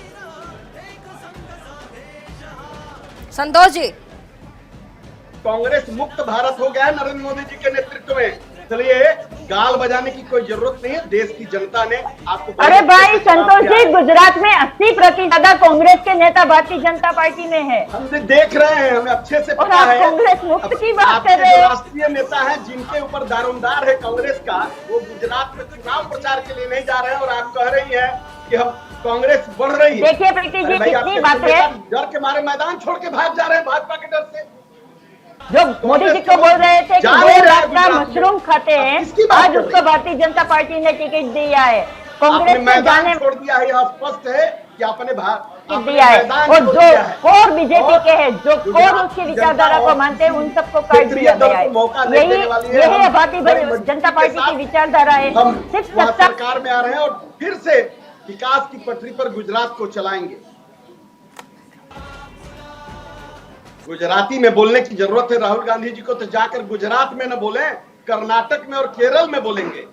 संतोष जी, कांग्रेस मुक्त भारत हो गया है नरेंद्र मोदी जी के नेतृत्व में। चलिए, गाल बजाने की कोई जरूरत नहीं है, देश की जनता ने आपको। अरे भाई संतोष जी, गुजरात में 80% ज्यादा कांग्रेस के नेता भारतीय जनता पार्टी में है। हम देख रहे हैं, हमें अच्छे से पता है। कांग्रेस मुक्त की बात कर रहे हैं। राष्ट्रीय नेता है जिनके ऊपर दारोमदार है कांग्रेस का, वो गुजरात में चुनाव प्रचार के लिए नहीं जा रहे हैं और आप कह रही है कि हम कांग्रेस बढ़ रही है। देखिए प्रीति जी, कितनी बात है। डर के मारे मैदान छोड़ के भाग जा रहे हैं भाजपा के डर से। जो मोदी जी को बोल रहे थे कि 2 लाख का मशरूम खाते हैं, आज उसको भारतीय जनता पार्टी ने टिकट दिया है। कांग्रेस में जाने छोड़ दिया है, यह स्पष्ट है कि आपने दिया है। और जो कोर बीजेपी के हैं, जो कोर उसकी विचारधारा को मानते हैं, उन सबको काट दिया गया है। यही भारतीय जनता पार्टी की विचारधारा है। सिर्फ सरकार में आ रहे हैं और फिर से विकास की पटरी पर गुजरात को चलाएंगे। गुजराती में बोलने की जरूरत है राहुल गांधी जी को, तो जाकर गुजरात में न बोले, कर्नाटक में और केरल में बोलेंगे।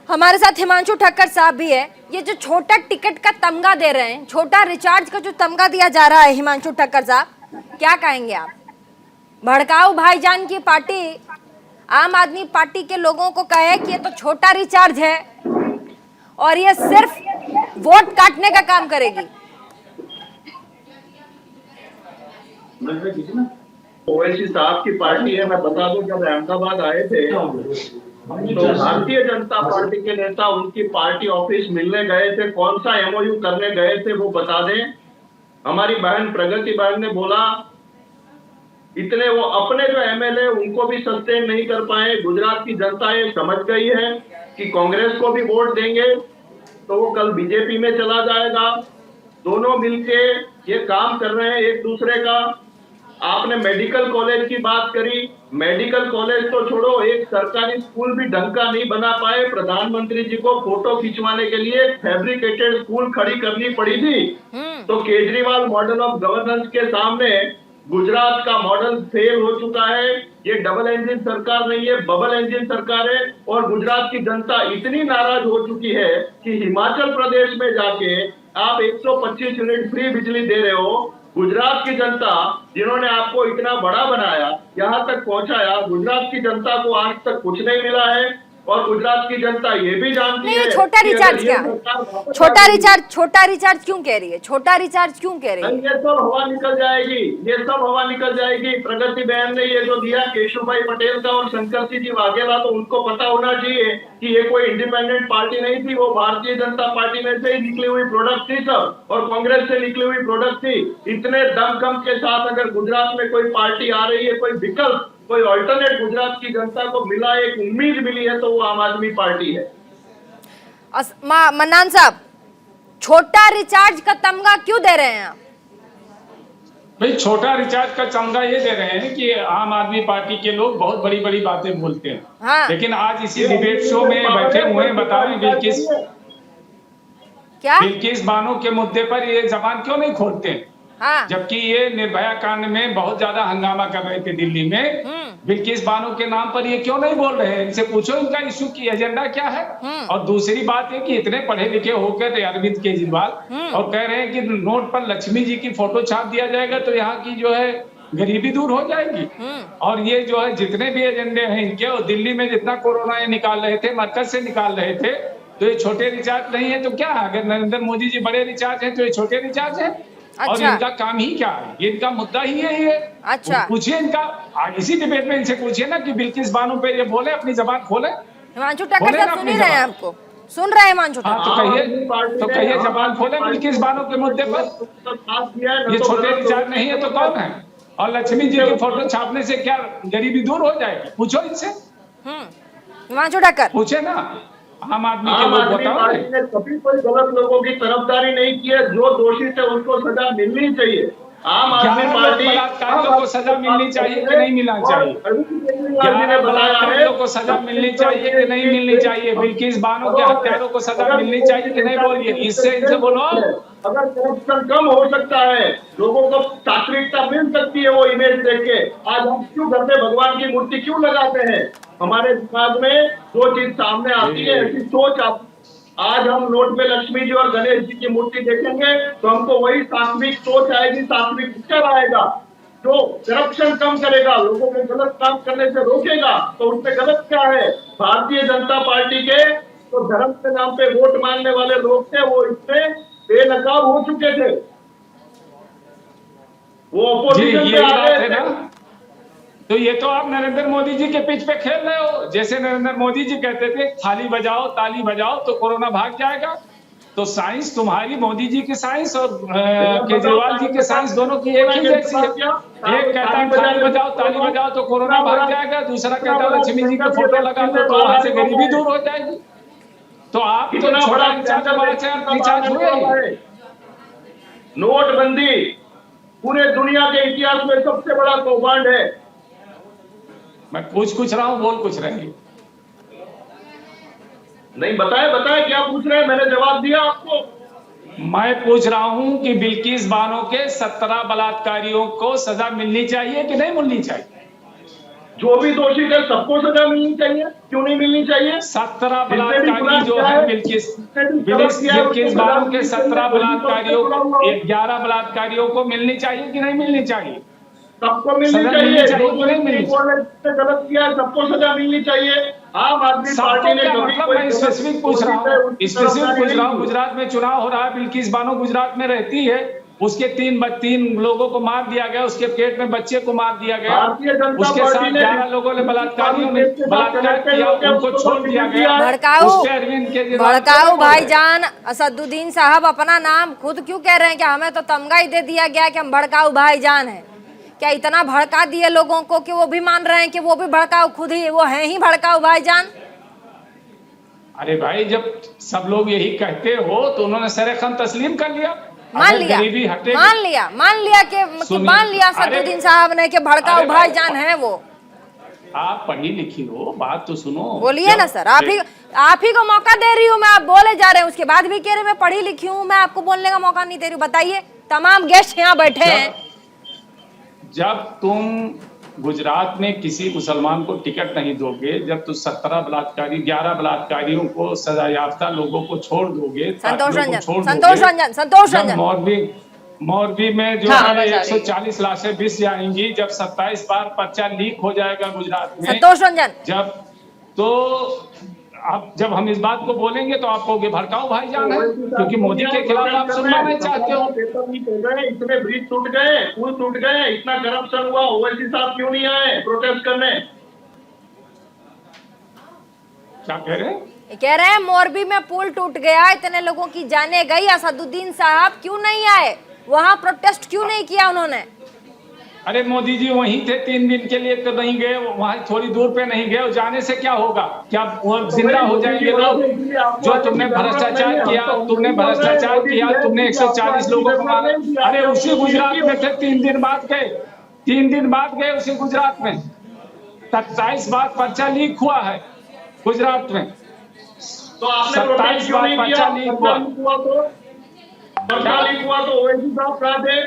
हमारे साथ हिमांशु ठक्कर साहब भी है। ये जो छोटा टिकट का तमगा दे रहे हैं, छोटा रिचार्ज का जो तमगा दिया जा रहा है, हिमांशु ठक्कर साहब क्या कहेंगे आप? भड़काऊ भाईजान की पार्टी आम आदमी पार्टी के लोगों को कहे कि ये तो छोटा रिचार्ज है और ये सिर्फ वोट काटने का काम करेगी। ओवैसी साहब की पार्टी है। मैं बता दूं, जब अहमदाबाद आए थे तो भारतीय जनता पार्टी के नेता उनकी पार्टी ऑफिस मिलने गए थे, कौन सा एमओयू करने गए थे वो बता दें। हमारी बहन प्रगति बहन ने बोला इतने वो अपने जो एमएलए उनको भी सस्टेन नहीं कर पाए। गुजरात की जनता ये समझ गई है कि कांग्रेस को भी वोट देंगे तो वो कल बीजेपी में चला जाएगा। दोनों मिलके ये काम कर रहे हैं एक दूसरे का। आपने मेडिकल कॉलेज की बात करी, मेडिकल कॉलेज तो छोड़ो, एक सरकारी स्कूल भी ढंग का नहीं बना पाए। प्रधानमंत्री जी को फोटो खिंचवाने के लिए फैब्रिकेटेड स्कूल खड़ी करनी पड़ी थी। तो केजरीवाल मॉडल ऑफ गवर्नेंस के सामने गुजरात का मॉडल फेल हो चुका है। ये डबल इंजन सरकार नहीं है, बबल इंजन सरकार है। और गुजरात की जनता इतनी नाराज हो चुकी है कि हिमाचल प्रदेश में जाके आप 125 यूनिट फ्री बिजली दे रहे हो। गुजरात की जनता जिन्होंने आपको इतना बड़ा बनाया, यहाँ तक पहुँचाया, गुजरात की जनता को आज तक कुछ नहीं मिला है। और गुजरात की जनता ये भी जानती है छोटा रिचार्ज क्या? छोटा रिचार्ज क्यों कह रही है? छोटा रिचार्ज क्यों कह रही है? ये सब हवा निकल जाएगी, ये सब हवा निकल जाएगी। प्रगति बहन ने ये जो दिया केशुभाई पटेल का और शंकर सिंह जी वाघेला, तो उनको पता होना चाहिए कि ये कोई इंडिपेंडेंट पार्टी नहीं थी, वो भारतीय जनता पार्टी में से ही निकली हुई प्रोडक्ट थी सब, और कांग्रेस से निकली हुई प्रोडक्ट थी। इतने दमखम के साथ अगर गुजरात में कोई पार्टी आ रही है, कोई विकल्प, कोई अल्टरनेट गुजरात की जनता को मिला, एक उम्मीद मिली है, तो वो आम आदमी पार्टी है। मन्नान साहब, छोटा रिचार्ज का तमगा क्यों दे रहे हैं आप? भाई छोटा रिचार्ज का तमगा ये दे रहे हैं कि आम आदमी पार्टी के लोग बहुत बड़ी बड़ी बातें बोलते हैं। हाँ। लेकिन आज इसी डिबेट शो में बैठे हुए हैं, बता रहे बिल्किस बानो के मुद्दे पर ये जबान क्यों नहीं खोलते हैं? हाँ। जबकि ये निर्भया कांड में बहुत ज्यादा हंगामा कर रहे थे दिल्ली में, बिल्किस बानो के नाम पर ये क्यों नहीं बोल रहे हैं? इनसे पूछो इनका इशू की एजेंडा क्या है। और दूसरी बात है कि इतने पढ़े लिखे होकर अरविंद केजरीवाल और कह रहे हैं कि नोट पर लक्ष्मी जी की फोटो छाप दिया जाएगा तो यहाँ की जो है गरीबी दूर हो जाएगी। और ये जो है जितने भी एजेंडे हैं इनके, और दिल्ली में जितना कोरोना निकाल रहे थे, मरकज से निकाल रहे थे, तो ये छोटे रिचार्ज नहीं है तो क्या? अगर नरेंद्र मोदी जी बड़े रिचार्ज है तो ये छोटे रिचार्ज है। अच्छा। और इनका काम ही क्या है? ये इनका मुद्दा ही यही है। अच्छा, पूछिए इनका, इसी डिबेट में इनसे पूछिए ना कि बिल्किस बानो पे ये बोले, अपनी जबान खोले। हिमांशु ठक्कर साहब सुन रहे हैं आपको? सुन रहे हैं हिमांशु ठक्कर? तो कहिए जबान खोले बिल्किस बानो के मुद्दे पर। ये छोटे रिचार्ज नहीं है तो कौन है? और लक्ष्मी जी की फोटो छापने से क्या गरीबी दूर हो जाएगी? पूछो इनसे। हिमांशु ठक्कर पूछे ना। आम आदमी के लोग बताओ, ने कभी कोई गलत लोगों की तरफदारी नहीं की है। जो दोषी थे उनको सजा मिलनी चाहिए। आम आदमी पार्टी बलात्कारियों को सजा मिलनी चाहिए कि नहीं मिलना चाहिए? बलात्कारियों को सजा मिलनी चाहिए कि नहीं मिलनी चाहिए? बिल्किस बानो के हत्यारों को सजा मिलनी चाहिए कि नहीं? बोलिए, इससे इनसे बोलो। अगर करप्शन कम हो सकता है, लोगों को सात्विकता मिल सकती है वो इमेज देख के, आज हम क्यों घर में भगवान की मूर्ति क्यों लगाते हैं? हमारे दिमाग में जो चीज सामने आती है ऐसी सोच आती। आज हम नोट पे लक्ष्मी जी और गणेश जी की मूर्ति देखेंगे तो हमको वही सात्विक सोच आएगी, सात्विक विचार आएगा जो करप्शन कम करेगा, लोगों को गलत काम करने से रोकेगा। तो उसमें गलत क्या है? भारतीय जनता पार्टी के तो धर्म के नाम पे वोट मांगने वाले लोग थे, वो इससे बेनकाब हो चुके थे, वो अपोजिशन पे आ गए थे। तो ये तो आप नरेंद्र मोदी जी के पिच पे खेल रहे हो। जैसे नरेंद्र मोदी जी कहते थे थाली बजाओ ताली बजाओ तो कोरोना भाग जाएगा। तो साइंस तुम्हारी, मोदी जी की साइंस और केजरीवाल जी की साइंस दोनों की एक ही जैसी है। एक कहता है थाली बजाओ ताली बजाओ तो कोरोना भाग जाएगा, दूसरा कहता है लक्ष्मी जी की फोटो लगा दो तो वहां से गरीबी दूर हो जाएगी। तो आप तो छोटा रिचार्ज हुए। नोटबंदी पूरे दुनिया के इतिहास में सबसे बड़ा कौभांड है। मैं पूछ कुछ रहा हूँ, बोल कुछ रहे हैं। नहीं बताए क्या पूछ रहे हैं? मैंने जवाब दिया आपको। मैं पूछ रहा हूं कि बिल्किस बानो के 17 बलात्कारियों को सजा मिलनी चाहिए कि नहीं मिलनी चाहिए? जो भी दोषी है सबको सजा मिलनी चाहिए, क्यों नहीं मिलनी चाहिए? 17 बलात्कारी जो है बिल्किस बानो के 17 बलात्कारियों, 11 बलात्कारियों को मिलनी चाहिए कि नहीं मिलनी चाहिए? सबको मिलनी चाहिए। गलत किया है सबको सजा मिलनी चाहिए। आम आदमी पार्टी ने मतलब मैं स्पेसिफिक पूछ रहा हूँ, गुजरात में चुनाव हो रहा है, बिल्किस बानो गुजरात में रहती है, उसके तीन लोगों को मार दिया गया, उसके पेट में बच्चे को मार दिया गया, उसके साथ 11 लोगों ने बलात्कारियों ने बलात्कार किया, उनको छोड़ दिया गया। भड़काऊ भाईजान असदुद्दीन साहब अपना नाम खुद क्यों कह रहे हैं कि हमें तो तमगा ही दे दिया गया कि हम भड़काऊ भाईजान हैं? क्या इतना भड़का दिए लोगों को कि वो भी मान रहे हैं कि वो भी भड़काऊ खुद ही वो हैं ही भड़काऊ भाईजान? अरे भाई, जब सब लोग यही कहते हो तो उन्होंने सरेखम तस्लीम कर लिया, मान लिया असदुद्दीन साहब ने कि भड़काऊ भाईजान है वो। आप पढ़ी लिखी हो, बात तो सुनो। बोलिए ना सर, आप ही को मौका दे रही हूँ मैं, आप बोले जा रहे हैं, उसके बाद भी कह रहे मैं पढ़ी लिखी हूँ, मैं आपको बोलने का मौका नहीं दे रही हूँ। बताइए, तमाम गेस्ट यहाँ बैठे हैं। जब तुम गुजरात में किसी मुसलमान को टिकट नहीं दोगे, जब तुम 17 बलात्कारी 11 बलात्कारियों को सजा याफ्ता लोगों को छोड़ दोगे, संतोष रंजन मोरबी में जो है 140 लाशें बिस जाएंगी, जब 27 बार पर्चा लीक हो जाएगा गुजरात में, संतोष रंजन, जब हम इस बात को बोलेंगे तो आप कहोगे भड़काऊ भाईजान है, क्योंकि मोदी के खिलाफ आप सुनना नहीं चाहते हो। इतने ब्रिज टूट गए, पुल टूट गए, इतना करप्शन हुआ, ओवैसी साहब क्यों नहीं आए प्रोटेस्ट करने? क्या कह रहे हैं? कह रहे हैं मोरबी में पुल टूट गया, इतने लोगों की जाने गई, असदुद्दीन साहब क्यों नहीं आए वहां, प्रोटेस्ट क्यों नहीं किया उन्होंने? अरे मोदी जी वहीं थे 3 दिन के लिए, तो नहीं गए वहां, थोड़ी दूर पे नहीं गए, जाने से क्या होगा? क्या वो जिंदा हो जाएंगे लोग? जो तुमने भ्रष्टाचार किया, तुमने 140 लोगों को मारा, अरे उसी गुजरात में थे, 3 दिन बाद गए उसी गुजरात में, 27 बार पर्चा लीक हुआ है गुजरात में, तो 27 बार पर्चा लीक हुआ तो ओवैसी साहब कहाँ थे?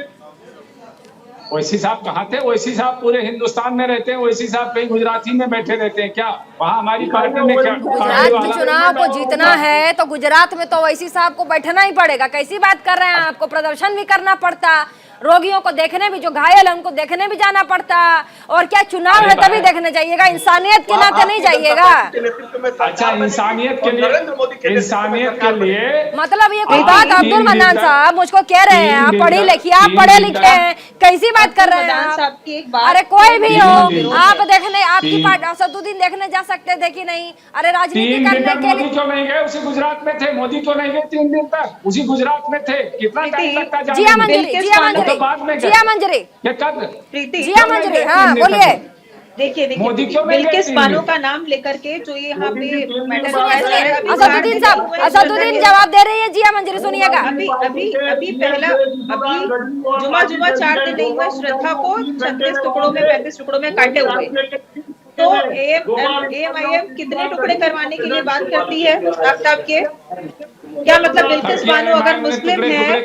ओवैसी साहब कहाँ थे? ओवैसी साहब पूरे हिंदुस्तान में रहते हैं, ओवैसी साहब कहीं गुजराती में बैठे रहते हैं क्या? वहाँ हमारी पार्टी ने क्या, गुजरात में चुनाव को जीतना है तो गुजरात में तो ओवैसी साहब को बैठना ही पड़ेगा। कैसी बात कर रहे हैं, आपको प्रदर्शन भी करना पड़ता, रोगियों को देखने भी, जो घायल है उनको देखने भी जाना पड़ता, और क्या चुनाव है तभी देखने जाइएगा, इंसानियत के नाते नहीं जाइएगा। अच्छा, इंसानियत के लिए मतलब ये कोई बात? अब्दुल मन्नान साहब मुझको कह रहे हैं आप पढ़ी लिखी, आप पढ़े लिखे हैं, कैसी बात कर रहे हैं आप? अरे कोई भी हो, आप देखने, आपकी पार्टी असदुद्दीन देखने जा सकते थे कि नहीं? अरे राजनीति करने के लिए क्यों नहीं गए? उसी गुजरात में थे, मोदी क्यों नहीं गए 3 दिन तक? उसी गुजरात में थे, कितना टाइम लगता जाने? जिया मंजरी, हाँ बोलिए। देखिए बिल्किस बानो का नाम लेकर के जो ये यहाँ पे असदुद्दीन जवाब दे रही है। जिया मंजरी सुनिएगा, अभी जुमा 4 दिन नहीं हुआ, श्रद्धा को 36 टुकड़ों में 35 टुकड़ों में काटे हुए, तो AMIM कितने टुकड़े करवाने के लिए बात करती है आफ्ताब के? क्या मतलब बिल्किस बानो अगर मुस्लिम है,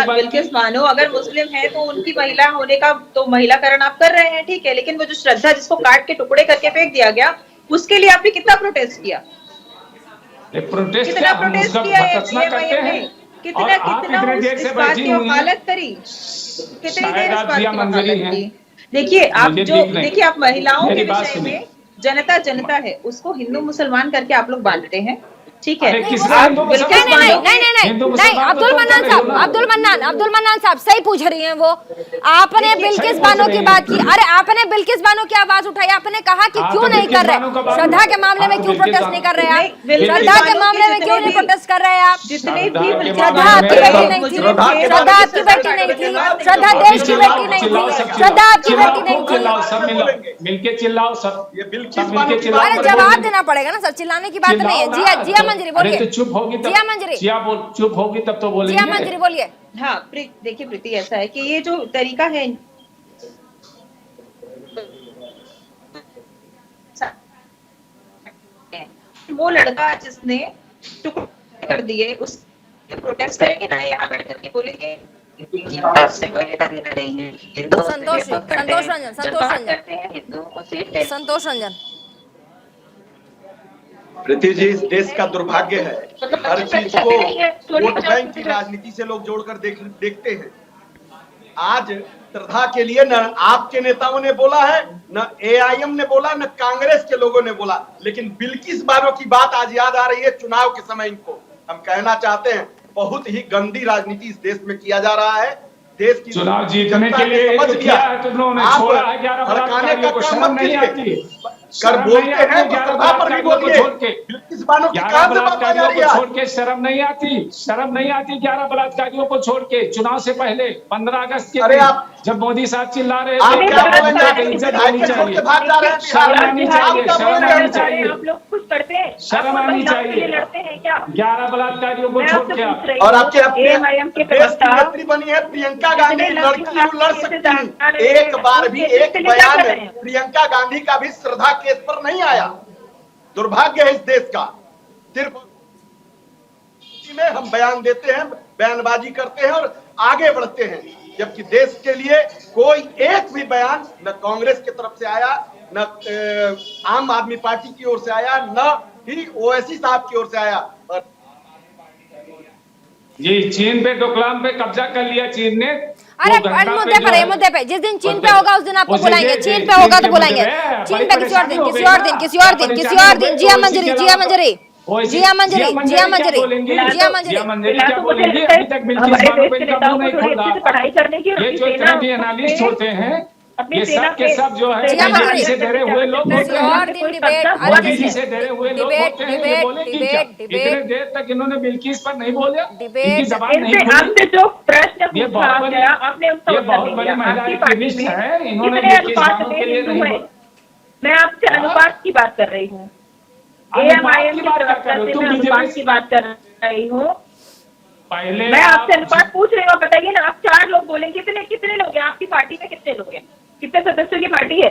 बिल्किस बानो अगर मुस्लिम है तो उनकी महिला होने का तो महिलाकरण आप कर रहे हैं, ठीक है, लेकिन वो जो श्रद्धा जिसको काट के टुकड़े करके फेंक दिया गया, उसके लिए आपने कितना प्रोटेस्ट किया? कितना प्रोटेस्ट किया है? कितना इस बात की वकालत करी? कितनी देर इस बात की वकालत की? देखिए आप महिलाओं के विषय में जनता है, उसको हिंदू मुसलमान करके आप लोग बांटते हैं, ठीक है? नहीं, अब्दुल मन्नान साहब सही पूछ रही हैं वो। आपने बिल्किस बानो की बात की, अरे आपने बिल्किस बानो की आवाज उठाई, आपने कहा कि क्यों नहीं कर रहे, श्रद्धा के मामले में क्यों प्रोटेस्ट नहीं कर रहे आप? श्रद्धा के मामले में क्यों नहीं प्रोटेस्ट कर रहे आप? जितने भी श्रद्धा आपकी बेटी नहीं थी, श्रद्धा आपकी बेटी नहीं थी, श्रद्धा देश की बेटी नहीं थी, श्रद्धा आपकी बेटी नहीं थी। मिलके चिल्लाओ सब, अरे जवाब देना पड़ेगा ना सर, चिल्लाने की बात नहीं है। जिया मंजरी बोलिए। तो चुप होगी तब, जिया मंजरी चुप होगी तब तो बोलेंगे। जिया मंजरी बोलिए। हाँ देखिए प्रीति, ऐसा है कि ये जो तरीका है वो लड़का जिसने कर दिए उस प्रोटेस्ट करेंगे ना, यहाँ बैठ करके बोलेंगे से कोई लेना देना नहीं है। संतोष रंजन प्रीति जी, इस देश का दुर्भाग्य है, हर चीज को वोट बैंक की राजनीति से लोग जोड़कर देखते हैं। आज श्रद्धा के लिए न आपके नेताओं ने बोला है, न एआईएम ने बोला, न कांग्रेस के लोगों ने बोला, लेकिन बिल्किस बानो की बात आज याद आ रही है चुनाव के समय। इनको हम कहना चाहते हैं, बहुत ही गंदी राजनीति इस देश में किया जा रहा है। देश की चुनाव जीतने के लिए समझ लिया, भड़काने का काम मत कीजिए। कर बोलते हैं तो सभा पर भी बोलिए। बिल्किस बानो की कहां से बात आ रही है? छोड़ के शर्म नहीं आती? 11 बलात्कारियों को छोड़ के चुनाव से पहले 15 अगस्त के दिन जब मोदी साहब चिल्ला रहे थे, इज्जत होनी चाहिए, शर्म आनी चाहिए, शर्म आनी चाहिए, आप लोग कुछ करते हैं, शर्म आनी चाहिए। लड़ते हैं क्या? 11 बलात्कारियों को छोड़ के और आपके अपने देश की नेत्री बनी है प्रियंका गांधी, लड़की लड़ सकती है। एक बार भी एक बयान प्रियंका गांधी का भी श्रद्धा केस पर नहीं आया। दुर्भाग्य है इस देश का। सिर्फ में हम बयान देते हैं, बयानबाजी करते हैं और आगे बढ़ते हैं, जबकि देश के लिए कोई एक भी बयान न कांग्रेस की तरफ से आया, न आम आदमी पार्टी की ओर से आया, न ही ओवैसी साहब की ओर से आया। जी, चीन पे डोकलाम पे कब्जा कर लिया चीन ने। अरे मुद्दे पे जिस दिन चीन पे होगा उस दिन आपको बुलाएंगे। चीन पे होगा तो बुलाएंगे। चीन पे किसी और दिन। जिया मंजरी पढ़ाई करने की ये जो इतने भी एनालिस्ट होते हैं, ये सब के सब जो है बीजेपी से डरे हुए लोग मोदी से डरे हुए लोग होते हैं। ये बोलेंगे क्या? इतने देर तक इन्होंने बिल्किस पर नहीं बोले, इनकी जबान नहीं आपसे जो प्रश्न ये बहुत बड़ी महिला एक्टिविस्ट है, इन्होंने बिल्किस बानो के लिए नहीं बोला। मैं आपसे अनुपात की बात कर रही हूँ, एएमआईएम की अनुपात की बात कर रही हूँ। पहले मैं आपसे अनुपात पूछ रही हूँ, बताइए ना। आप 4 लोग बोलेंगे, कितने लोग हैं आपकी पार्टी में? कितने लोग हैं? कितने सदस्यों की पार्टी है?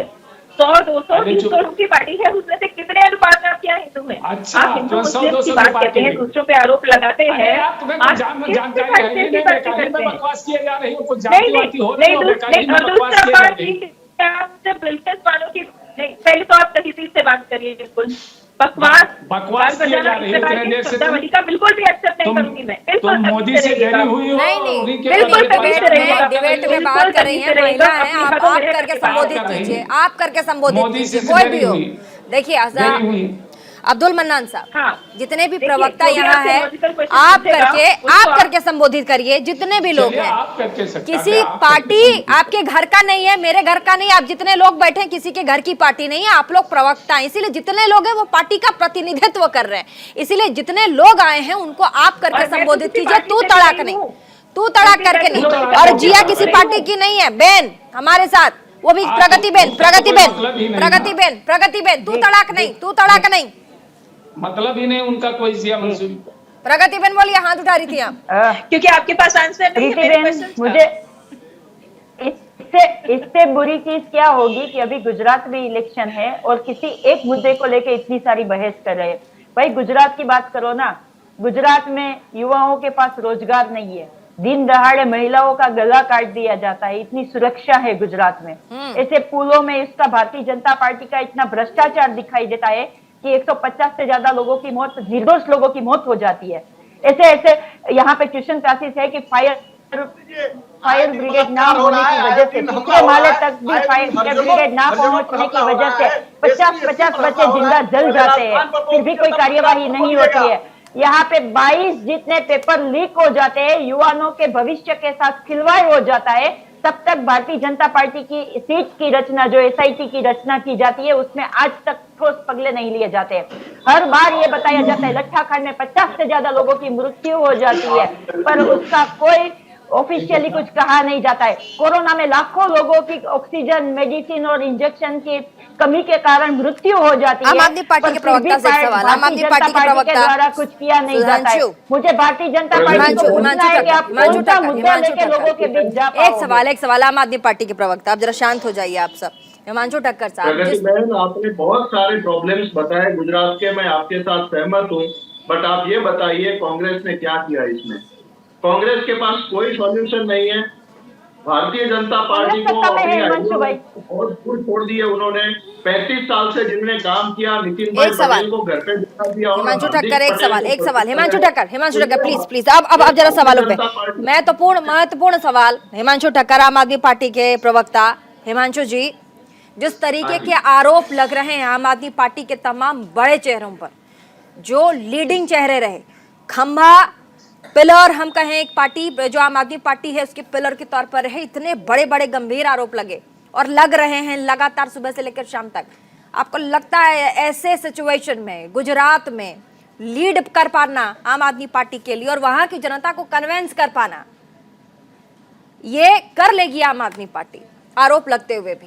100, 200, 300 की पार्टी है, उसमें से कितने अनुपात में आप क्या हिंदू में? अच्छा, आप हिंदू मुस्लिम की बात करते हैं, दूसरों पे आरोप लगाते हैं। बिल्किस बानो की नहीं, पहले तो आप तहसील से बात करिए। बिल्कुल बकवास किया जा रही है इतने देर से। का बिल्कुल भी एक्सेप्ट नहीं करूंगी मैं। तुम मोदी से डरी हुई हो? नहीं, बिल्कुल डिबेट में बात कर रही हैं, महिला हैं, आप करके संबोधित कीजिए, आप करके संबोधित कीजिए, कोई भी हो। देखिए अब्दुल मन्नान साहब, जितने भी प्रवक्ता यहाँ है, आप करके संबोधित करिए। जितने भी लोग हैं, किसी पार्टी आपके घर का नहीं है, मेरे घर का नहीं है, आप जितने लोग बैठे हैं किसी के घर की पार्टी नहीं है, आप लोग प्रवक्ता हैं, इसीलिए जितने लोग हैं वो पार्टी का प्रतिनिधित्व कर रहे हैं। इसीलिए जितने लोग आए हैं उनको आप करके संबोधित कीजिए, तू तड़ाक नहीं, तू तड़ाक करके नहीं। और जिया किसी पार्टी की नहीं है, बेन हमारे साथ, वो भी प्रगति बेन, तू तड़ाक नहीं, मतलब ही नहीं उनका कोई जिया मंसूरी। प्रगति बेन बोलिए, हाथ उठा रही थी आप, क्योंकि आपके पास आंसर नहीं है। मुझे इससे बुरी चीज क्या होगी कि अभी गुजरात में इलेक्शन है और किसी एक मुद्दे को लेकर इतनी सारी बहस कर रहे हैं। भाई गुजरात की बात करो ना। गुजरात में युवाओं के पास रोजगार नहीं है, दिन दहाड़े महिलाओं का गला काट दिया जाता है, इतनी सुरक्षा है गुजरात में। ऐसे पुलों में इसका भारतीय जनता पार्टी का इतना भ्रष्टाचार दिखाई देता है कि 150 से ज्यादा लोगों की मौत, निर्दोष लोगों की मौत हो जाती है। ऐसे यहाँ पे ट्यूशन क्लासेस है कि फायर ब्रिगेड ना होने की वजह से, दूसरे माले तक भी फायर ब्रिगेड ना पहुंचने की वजह से 50 बच्चे जिंदा जल जाते हैं, फिर भी कोई कार्यवाही नहीं होती है। यहाँ पे 22 जितने पेपर लीक हो जाते हैं, युवाओं के भविष्य के साथ खिलवाड़ हो जाता है। तब तक भारतीय जनता पार्टी की सीट की रचना, जो एसआईटी की रचना की जाती है, उसमें आज तक ठोस पगले नहीं लिए जाते। हर बार ये बताया जाता है लट्ठाखंड में 50 से ज्यादा लोगों की मृत्यु हो जाती है, पर उसका कोई ऑफिशियली कुछ कहा नहीं जाता है। कोरोना में लाखों लोगों की ऑक्सीजन, मेडिसिन और इंजेक्शन की कमी के कारण मृत्यु हो जाती है। आम आदमी पार्टी के प्रवक्ता से सवाल, आम आदमी पार्टी के प्रवक्ता द्वारा कुछ किया नहीं जाता है। मुझे भारतीय जनता पार्टी को पूछना है कि आप कौन सा मुद्दा लेके लोगों के बीच जा पाओगे? एक सवाल आम आदमी पार्टी के प्रवक्ता, आप जरा शांत हो जाइए आप सब। हिमांशु ठक्कर साहब, आपने बहुत सारे प्रॉब्लम्स बताए गुजरात के, मैं आपके साथ सहमत हूँ, बट आप ये बताइए कांग्रेस ने क्या किया इसमें? कांग्रेस के पास कोई सॉल्यूशन नहीं है। भारतीय जनता पार्टी को और दूर छोड़ दिए उन्होंने। 35 साल से जिन्होंने काम किया, नितिन भाई पटेल को घर पे बिठा दिया। हिमांशु ठक्कर, एक सवाल हिमांशु ठक्कर प्लीज अब जरा सवालों पे महत्वपूर्ण सवाल। हिमांशु ठक्कर, आम आदमी पार्टी के प्रवक्ता। हिमांशु जी, जिस तरीके के आरोप लग रहे हैं आम आदमी पार्टी के तमाम बड़े चेहरों पर, जो लीडिंग चेहरे रहे, खंभा पिलर हम कहें, एक पार्टी जो आम आदमी पार्टी है उसके पिलर के तौर पर रहे, इतने बड़े बड़े गंभीर आरोप लगे और लग रहे हैं लगातार सुबह से लेकर शाम तक। आपको लगता है ऐसे सिचुएशन में गुजरात में लीड कर पाना आम आदमी पार्टी के लिए और वहां की जनता को कन्विंस कर पाना, ये कर लेगी आम आदमी पार्टी आरोप लगते हुए भी?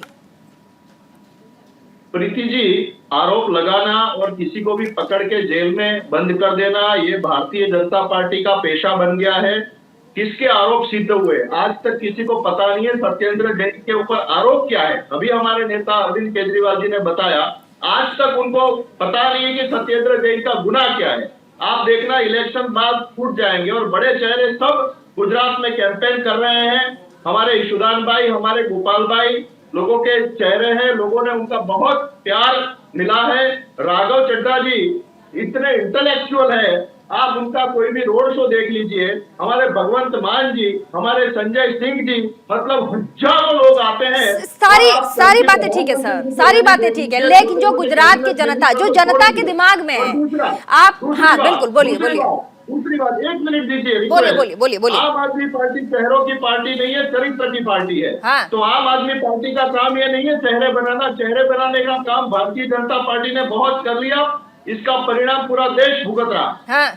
प्रीति जी, आरोप लगाना और किसी को भी पकड़ के जेल में बंद कर देना, ये भारतीय जनता पार्टी का पेशा बन गया है। किसके आरोप सिद्ध हुए आज तक किसी को पता नहीं है। सत्येंद्र जैन के ऊपर आरोप क्या है, अभी हमारे नेता अरविंद केजरीवाल जी ने बताया, आज तक उनको पता नहीं है कि सत्येंद्र जैन का गुनाह क्या है। आप देखना इलेक्शन बाद फूट जाएंगे और बड़े चेहरे सब गुजरात में कैंपेन कर रहे हैं। हमारे ईशुदान भाई, हमारे गोपाल भाई लोगों के चेहरे हैं, लोगों ने उनका बहुत प्यार मिला है। राघव चड्ढा जी इतने इंटेलेक्चुअल है, आप उनका कोई भी रोड शो देख लीजिए। हमारे भगवंत मान जी, हमारे संजय सिंह जी, मतलब हजारों लोग आते हैं। सारी बातें ठीक है सर, सारी बातें ठीक है, लेकिन जो गुजरात की जनता, जो जनता के दिमाग में है, आप हाँ बिल्कुल बोलिए। दूसरी बात, 1 मिनट दीजिए। बोलिए। आम आदमी पार्टी चेहरों की पार्टी नहीं है, चरित्र की पार्टी है। हाँ। तो आम आदमी पार्टी का काम ये नहीं है चेहरे बनाना। चेहरे बनाने का काम भारतीय जनता पार्टी ने बहुत कर लिया, इसका परिणाम पूरा देश भुगत रहा। हाँ।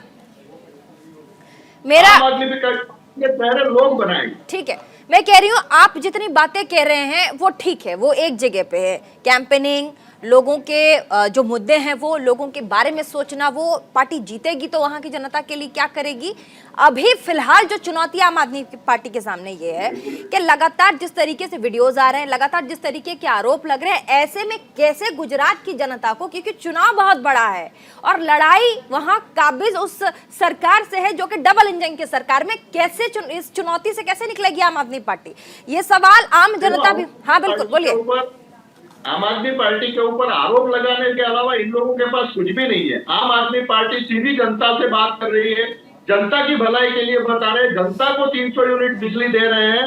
आम आदमी के चेहरे लोग बनाएंगे। ठीक है, मैं कह रही हूँ आप जितनी बातें कह रहे हैं वो ठीक है, वो एक जगह पे है। कैंपेनिंग, लोगों के जो मुद्दे हैं वो लोगों के बारे में सोचना, वो पार्टी जीतेगी तो वहां की जनता के लिए क्या करेगी। अभी फिलहाल जो चुनौती आम आदमी पार्टी के सामने ये है कि लगातार जिस तरीके से वीडियोस आ रहे हैं, लगातार जिस तरीके के आरोप लग रहे हैं, ऐसे में कैसे गुजरात की जनता को, क्योंकि चुनाव बहुत बड़ा है और लड़ाई वहां काबिज उस सरकार से है जो कि डबल इंजन की सरकार में, कैसे इस चुनौती से कैसे निकलेगी आम आदमी पार्टी, ये सवाल आम जनता भी। हाँ बिल्कुल, बोलिए। आम आदमी पार्टी के ऊपर आरोप लगाने के अलावा इन लोगों के पास कुछ भी नहीं है। आम आदमी पार्टी सीधी जनता से बात कर रही है, जनता की भलाई के लिए बता रहे हैं। जनता को 300 यूनिट बिजली दे रहे हैं,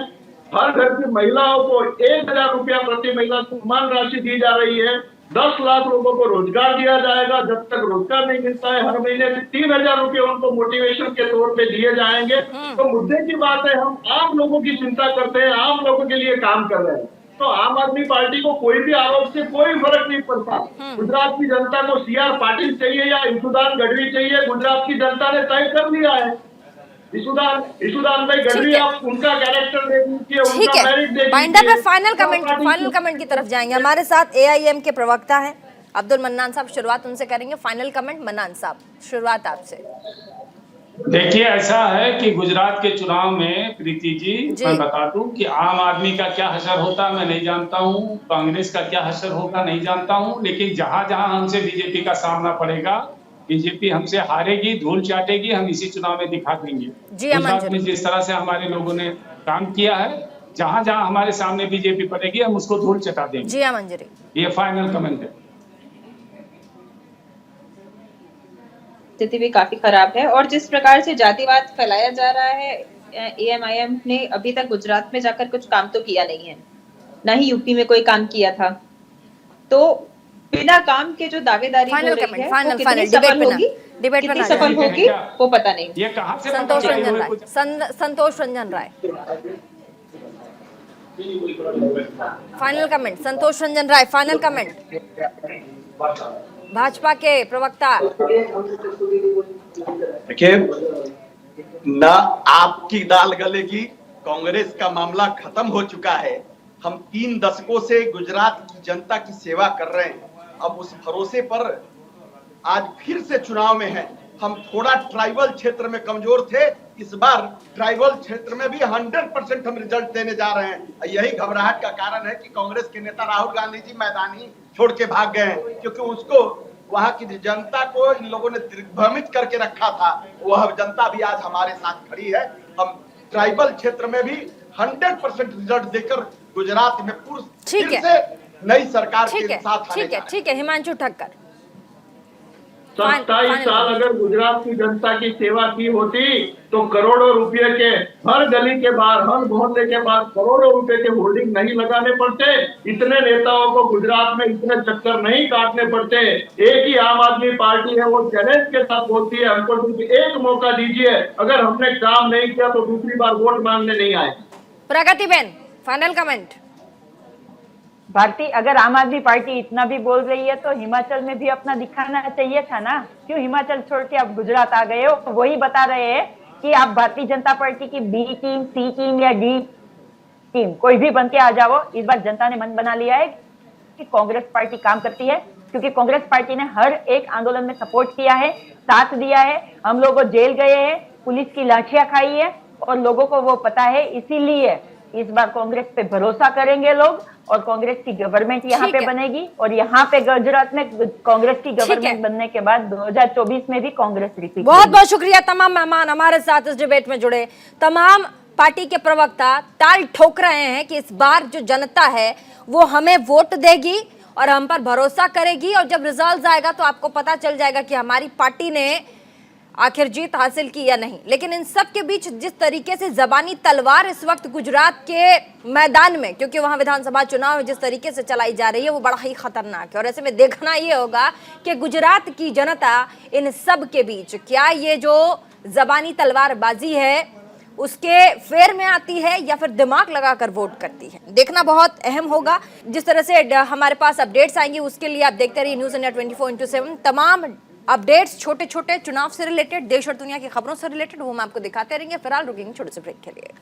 हर घर की महिलाओं को 1000 रुपया प्रति महीना सम्मान राशि दी जा रही है। 10 लाख लोगों को रोजगार दिया जाएगा। जब तक रोजगार नहीं मिलता है, हर महीने से 3000 रुपये उनको मोटिवेशन के तौर पे दिए जाएंगे। तो मुद्दे की बात है, हम आम लोगों की चिंता करते हैं, आम लोगों के लिए काम कर रहे हैं। तो आम आदमी पार्टी को कोई भी आरोप से कोई फर्क नहीं पड़ता। गुजरात की जनता को CR पाटिल चाहिए या ईशुदान गढ़वी चाहिए, गुजरात की जनता ने तय कर लिया है। ईशुदान भाई गढ़वी, आप उनका कैरेक्टर देख लीजिए, उनका मेरिट देख लीजिए। फाइनल कमेंट की तरफ जाएंगे। हमारे साथ AIM के प्रवक्ता है अब्दुल मन्नान साहब, शुरुआत उनसे करेंगे। फाइनल कमेंट मन्नान साहब, शुरुआत आपसे। देखिए, ऐसा है कि गुजरात के चुनाव में प्रीति जी मैं बता दूं कि आम आदमी का क्या हशर होता मैं नहीं जानता हूं, कांग्रेस का क्या हशर होगा नहीं जानता हूं, लेकिन जहां जहां हमसे बीजेपी का सामना पड़ेगा, बीजेपी हमसे हारेगी, धूल चाटेगी, हम इसी चुनाव में दिखा देंगे। गुजरात में जिस तरह से हमारे लोगों ने काम किया है, जहां जहां हमारे सामने बीजेपी पड़ेगी हम उसको धूल चटा देंगे। जी हाँ मंजरी, ये फाइनल कमेंट है। स्थिति भी काफी खराब है और जिस प्रकार से जातिवाद फैलाया जा रहा है, AMIM ने अभी तक गुजरात में जाकर कुछ काम तो किया नहीं है, ना ही यूपी में कोई काम किया था। तो बिना काम के जो दावेदारी हो रही है वो कितनी सफल होगी, कितनी सफल होगी वो पता नहीं। ये कहां से संतोष रंजन राय फाइनल कमेंट। संतोष रंजन राय फाइनल कमेंट, भाजपा के प्रवक्ता। देखिए, ना आपकी दाल गलेगी, कांग्रेस का मामला खत्म हो चुका है। हम 3 दशकों से गुजरात की जनता की सेवा कर रहे हैं, अब उस भरोसे पर आज फिर से चुनाव में हैं। हम थोड़ा ट्राइबल क्षेत्र में कमजोर थे, इस बार ट्राइबल क्षेत्र में भी 100% हम रिजल्ट देने जा रहे हैं। यही घबराहट का कारण है कि कांग्रेस के नेता राहुल गांधी जी मैदान ही छोड़ के भाग गए हैं, क्योंकि उसको वहां की जनता को इन लोगों ने दिग्भ्रमित करके रखा था, वह जनता भी आज हमारे साथ खड़ी है। हम ट्राइबल क्षेत्र में भी 100% रिजल्ट देकर गुजरात में फिर से नई सरकार के साथ ठीक है हिमांशु ठक्कर, 27 साल अगर गुजरात की जनता की सेवा की होती तो करोड़ों रुपए के हर गली के बाहर, हर मोहल्ले के बाहर करोड़ों रुपए के होर्डिंग नहीं लगाने पड़ते, इतने नेताओं को गुजरात में इतने चक्कर नहीं काटने पड़ते। एक ही आम आदमी पार्टी है, वो चैलेंज के साथ बोलती है हमको एक मौका दीजिए, अगर हमने काम नहीं किया तो दूसरी बार वोट मांगने नहीं आए। प्रगति बेन, फाइनल कमेंट। भारती, अगर आम आदमी पार्टी इतना भी बोल रही है तो हिमाचल में भी अपना दिखाना चाहिए था ना, क्यों हिमाचल छोड़ के आप गुजरात आ गए हो? वही बता रहे हैं कि आप भारतीय जनता पार्टी की बी टीम, सी टीम या डी टीम कोई भी बन के आ जाओ। इस बार जनता ने मन बना लिया है कि कांग्रेस पार्टी काम करती है, क्योंकि कांग्रेस पार्टी ने हर एक आंदोलन में सपोर्ट किया है, साथ दिया है। हम लोग जेल गए हैं, पुलिस की लाठियां खाई है और लोगों को वो पता है, इसीलिए इस बार कांग्रेस पे भरोसा करेंगे लोग और कांग्रेस की गवर्नमेंट यहाँ पे बनेगी। और यहाँ पे गुजरात में कांग्रेस की गवर्नमेंट बनने के बाद 2024 में भी कांग्रेस रिपीट। बहुत बहुत शुक्रिया तमाम मेहमान हमारे साथ इस डिबेट में जुड़े। तमाम पार्टी के प्रवक्ता ताल ठोक रहे हैं कि इस बार जो जनता है वो हमें वोट देगी और हम पर भरोसा करेगी, और जब रिजल्ट आएगा तो आपको पता चल जाएगा कि हमारी पार्टी ने आखिर जीत हासिल की या नहीं। लेकिन इन सब के बीच जिस तरीके से जबानी तलवार इस वक्त गुजरात के मैदान में, क्योंकि वहां विधानसभा चुनाव जिस तरीके से चलाई जा रही है वो बड़ा ही खतरनाक है। और ऐसे में देखना ये होगा कि गुजरात की जनता इन सब के बीच क्या ये जो जबानी तलवारबाजी है उसके फेर में आती है या फिर दिमाग लगाकर वोट करती है, देखना बहुत अहम होगा। जिस तरह से हमारे पास अपडेट्स आएंगी उसके लिए आप देखते रहिए न्यूज़ इंडिया 24/7। तमाम अपडेट्स छोटे छोटे चुनाव से रिलेटेड, देश और दुनिया की खबरों से रिलेटेड, वो हम आपको दिखाते रहेंगे। फिलहाल रुकेंगे छोटे से ब्रेक के लिए।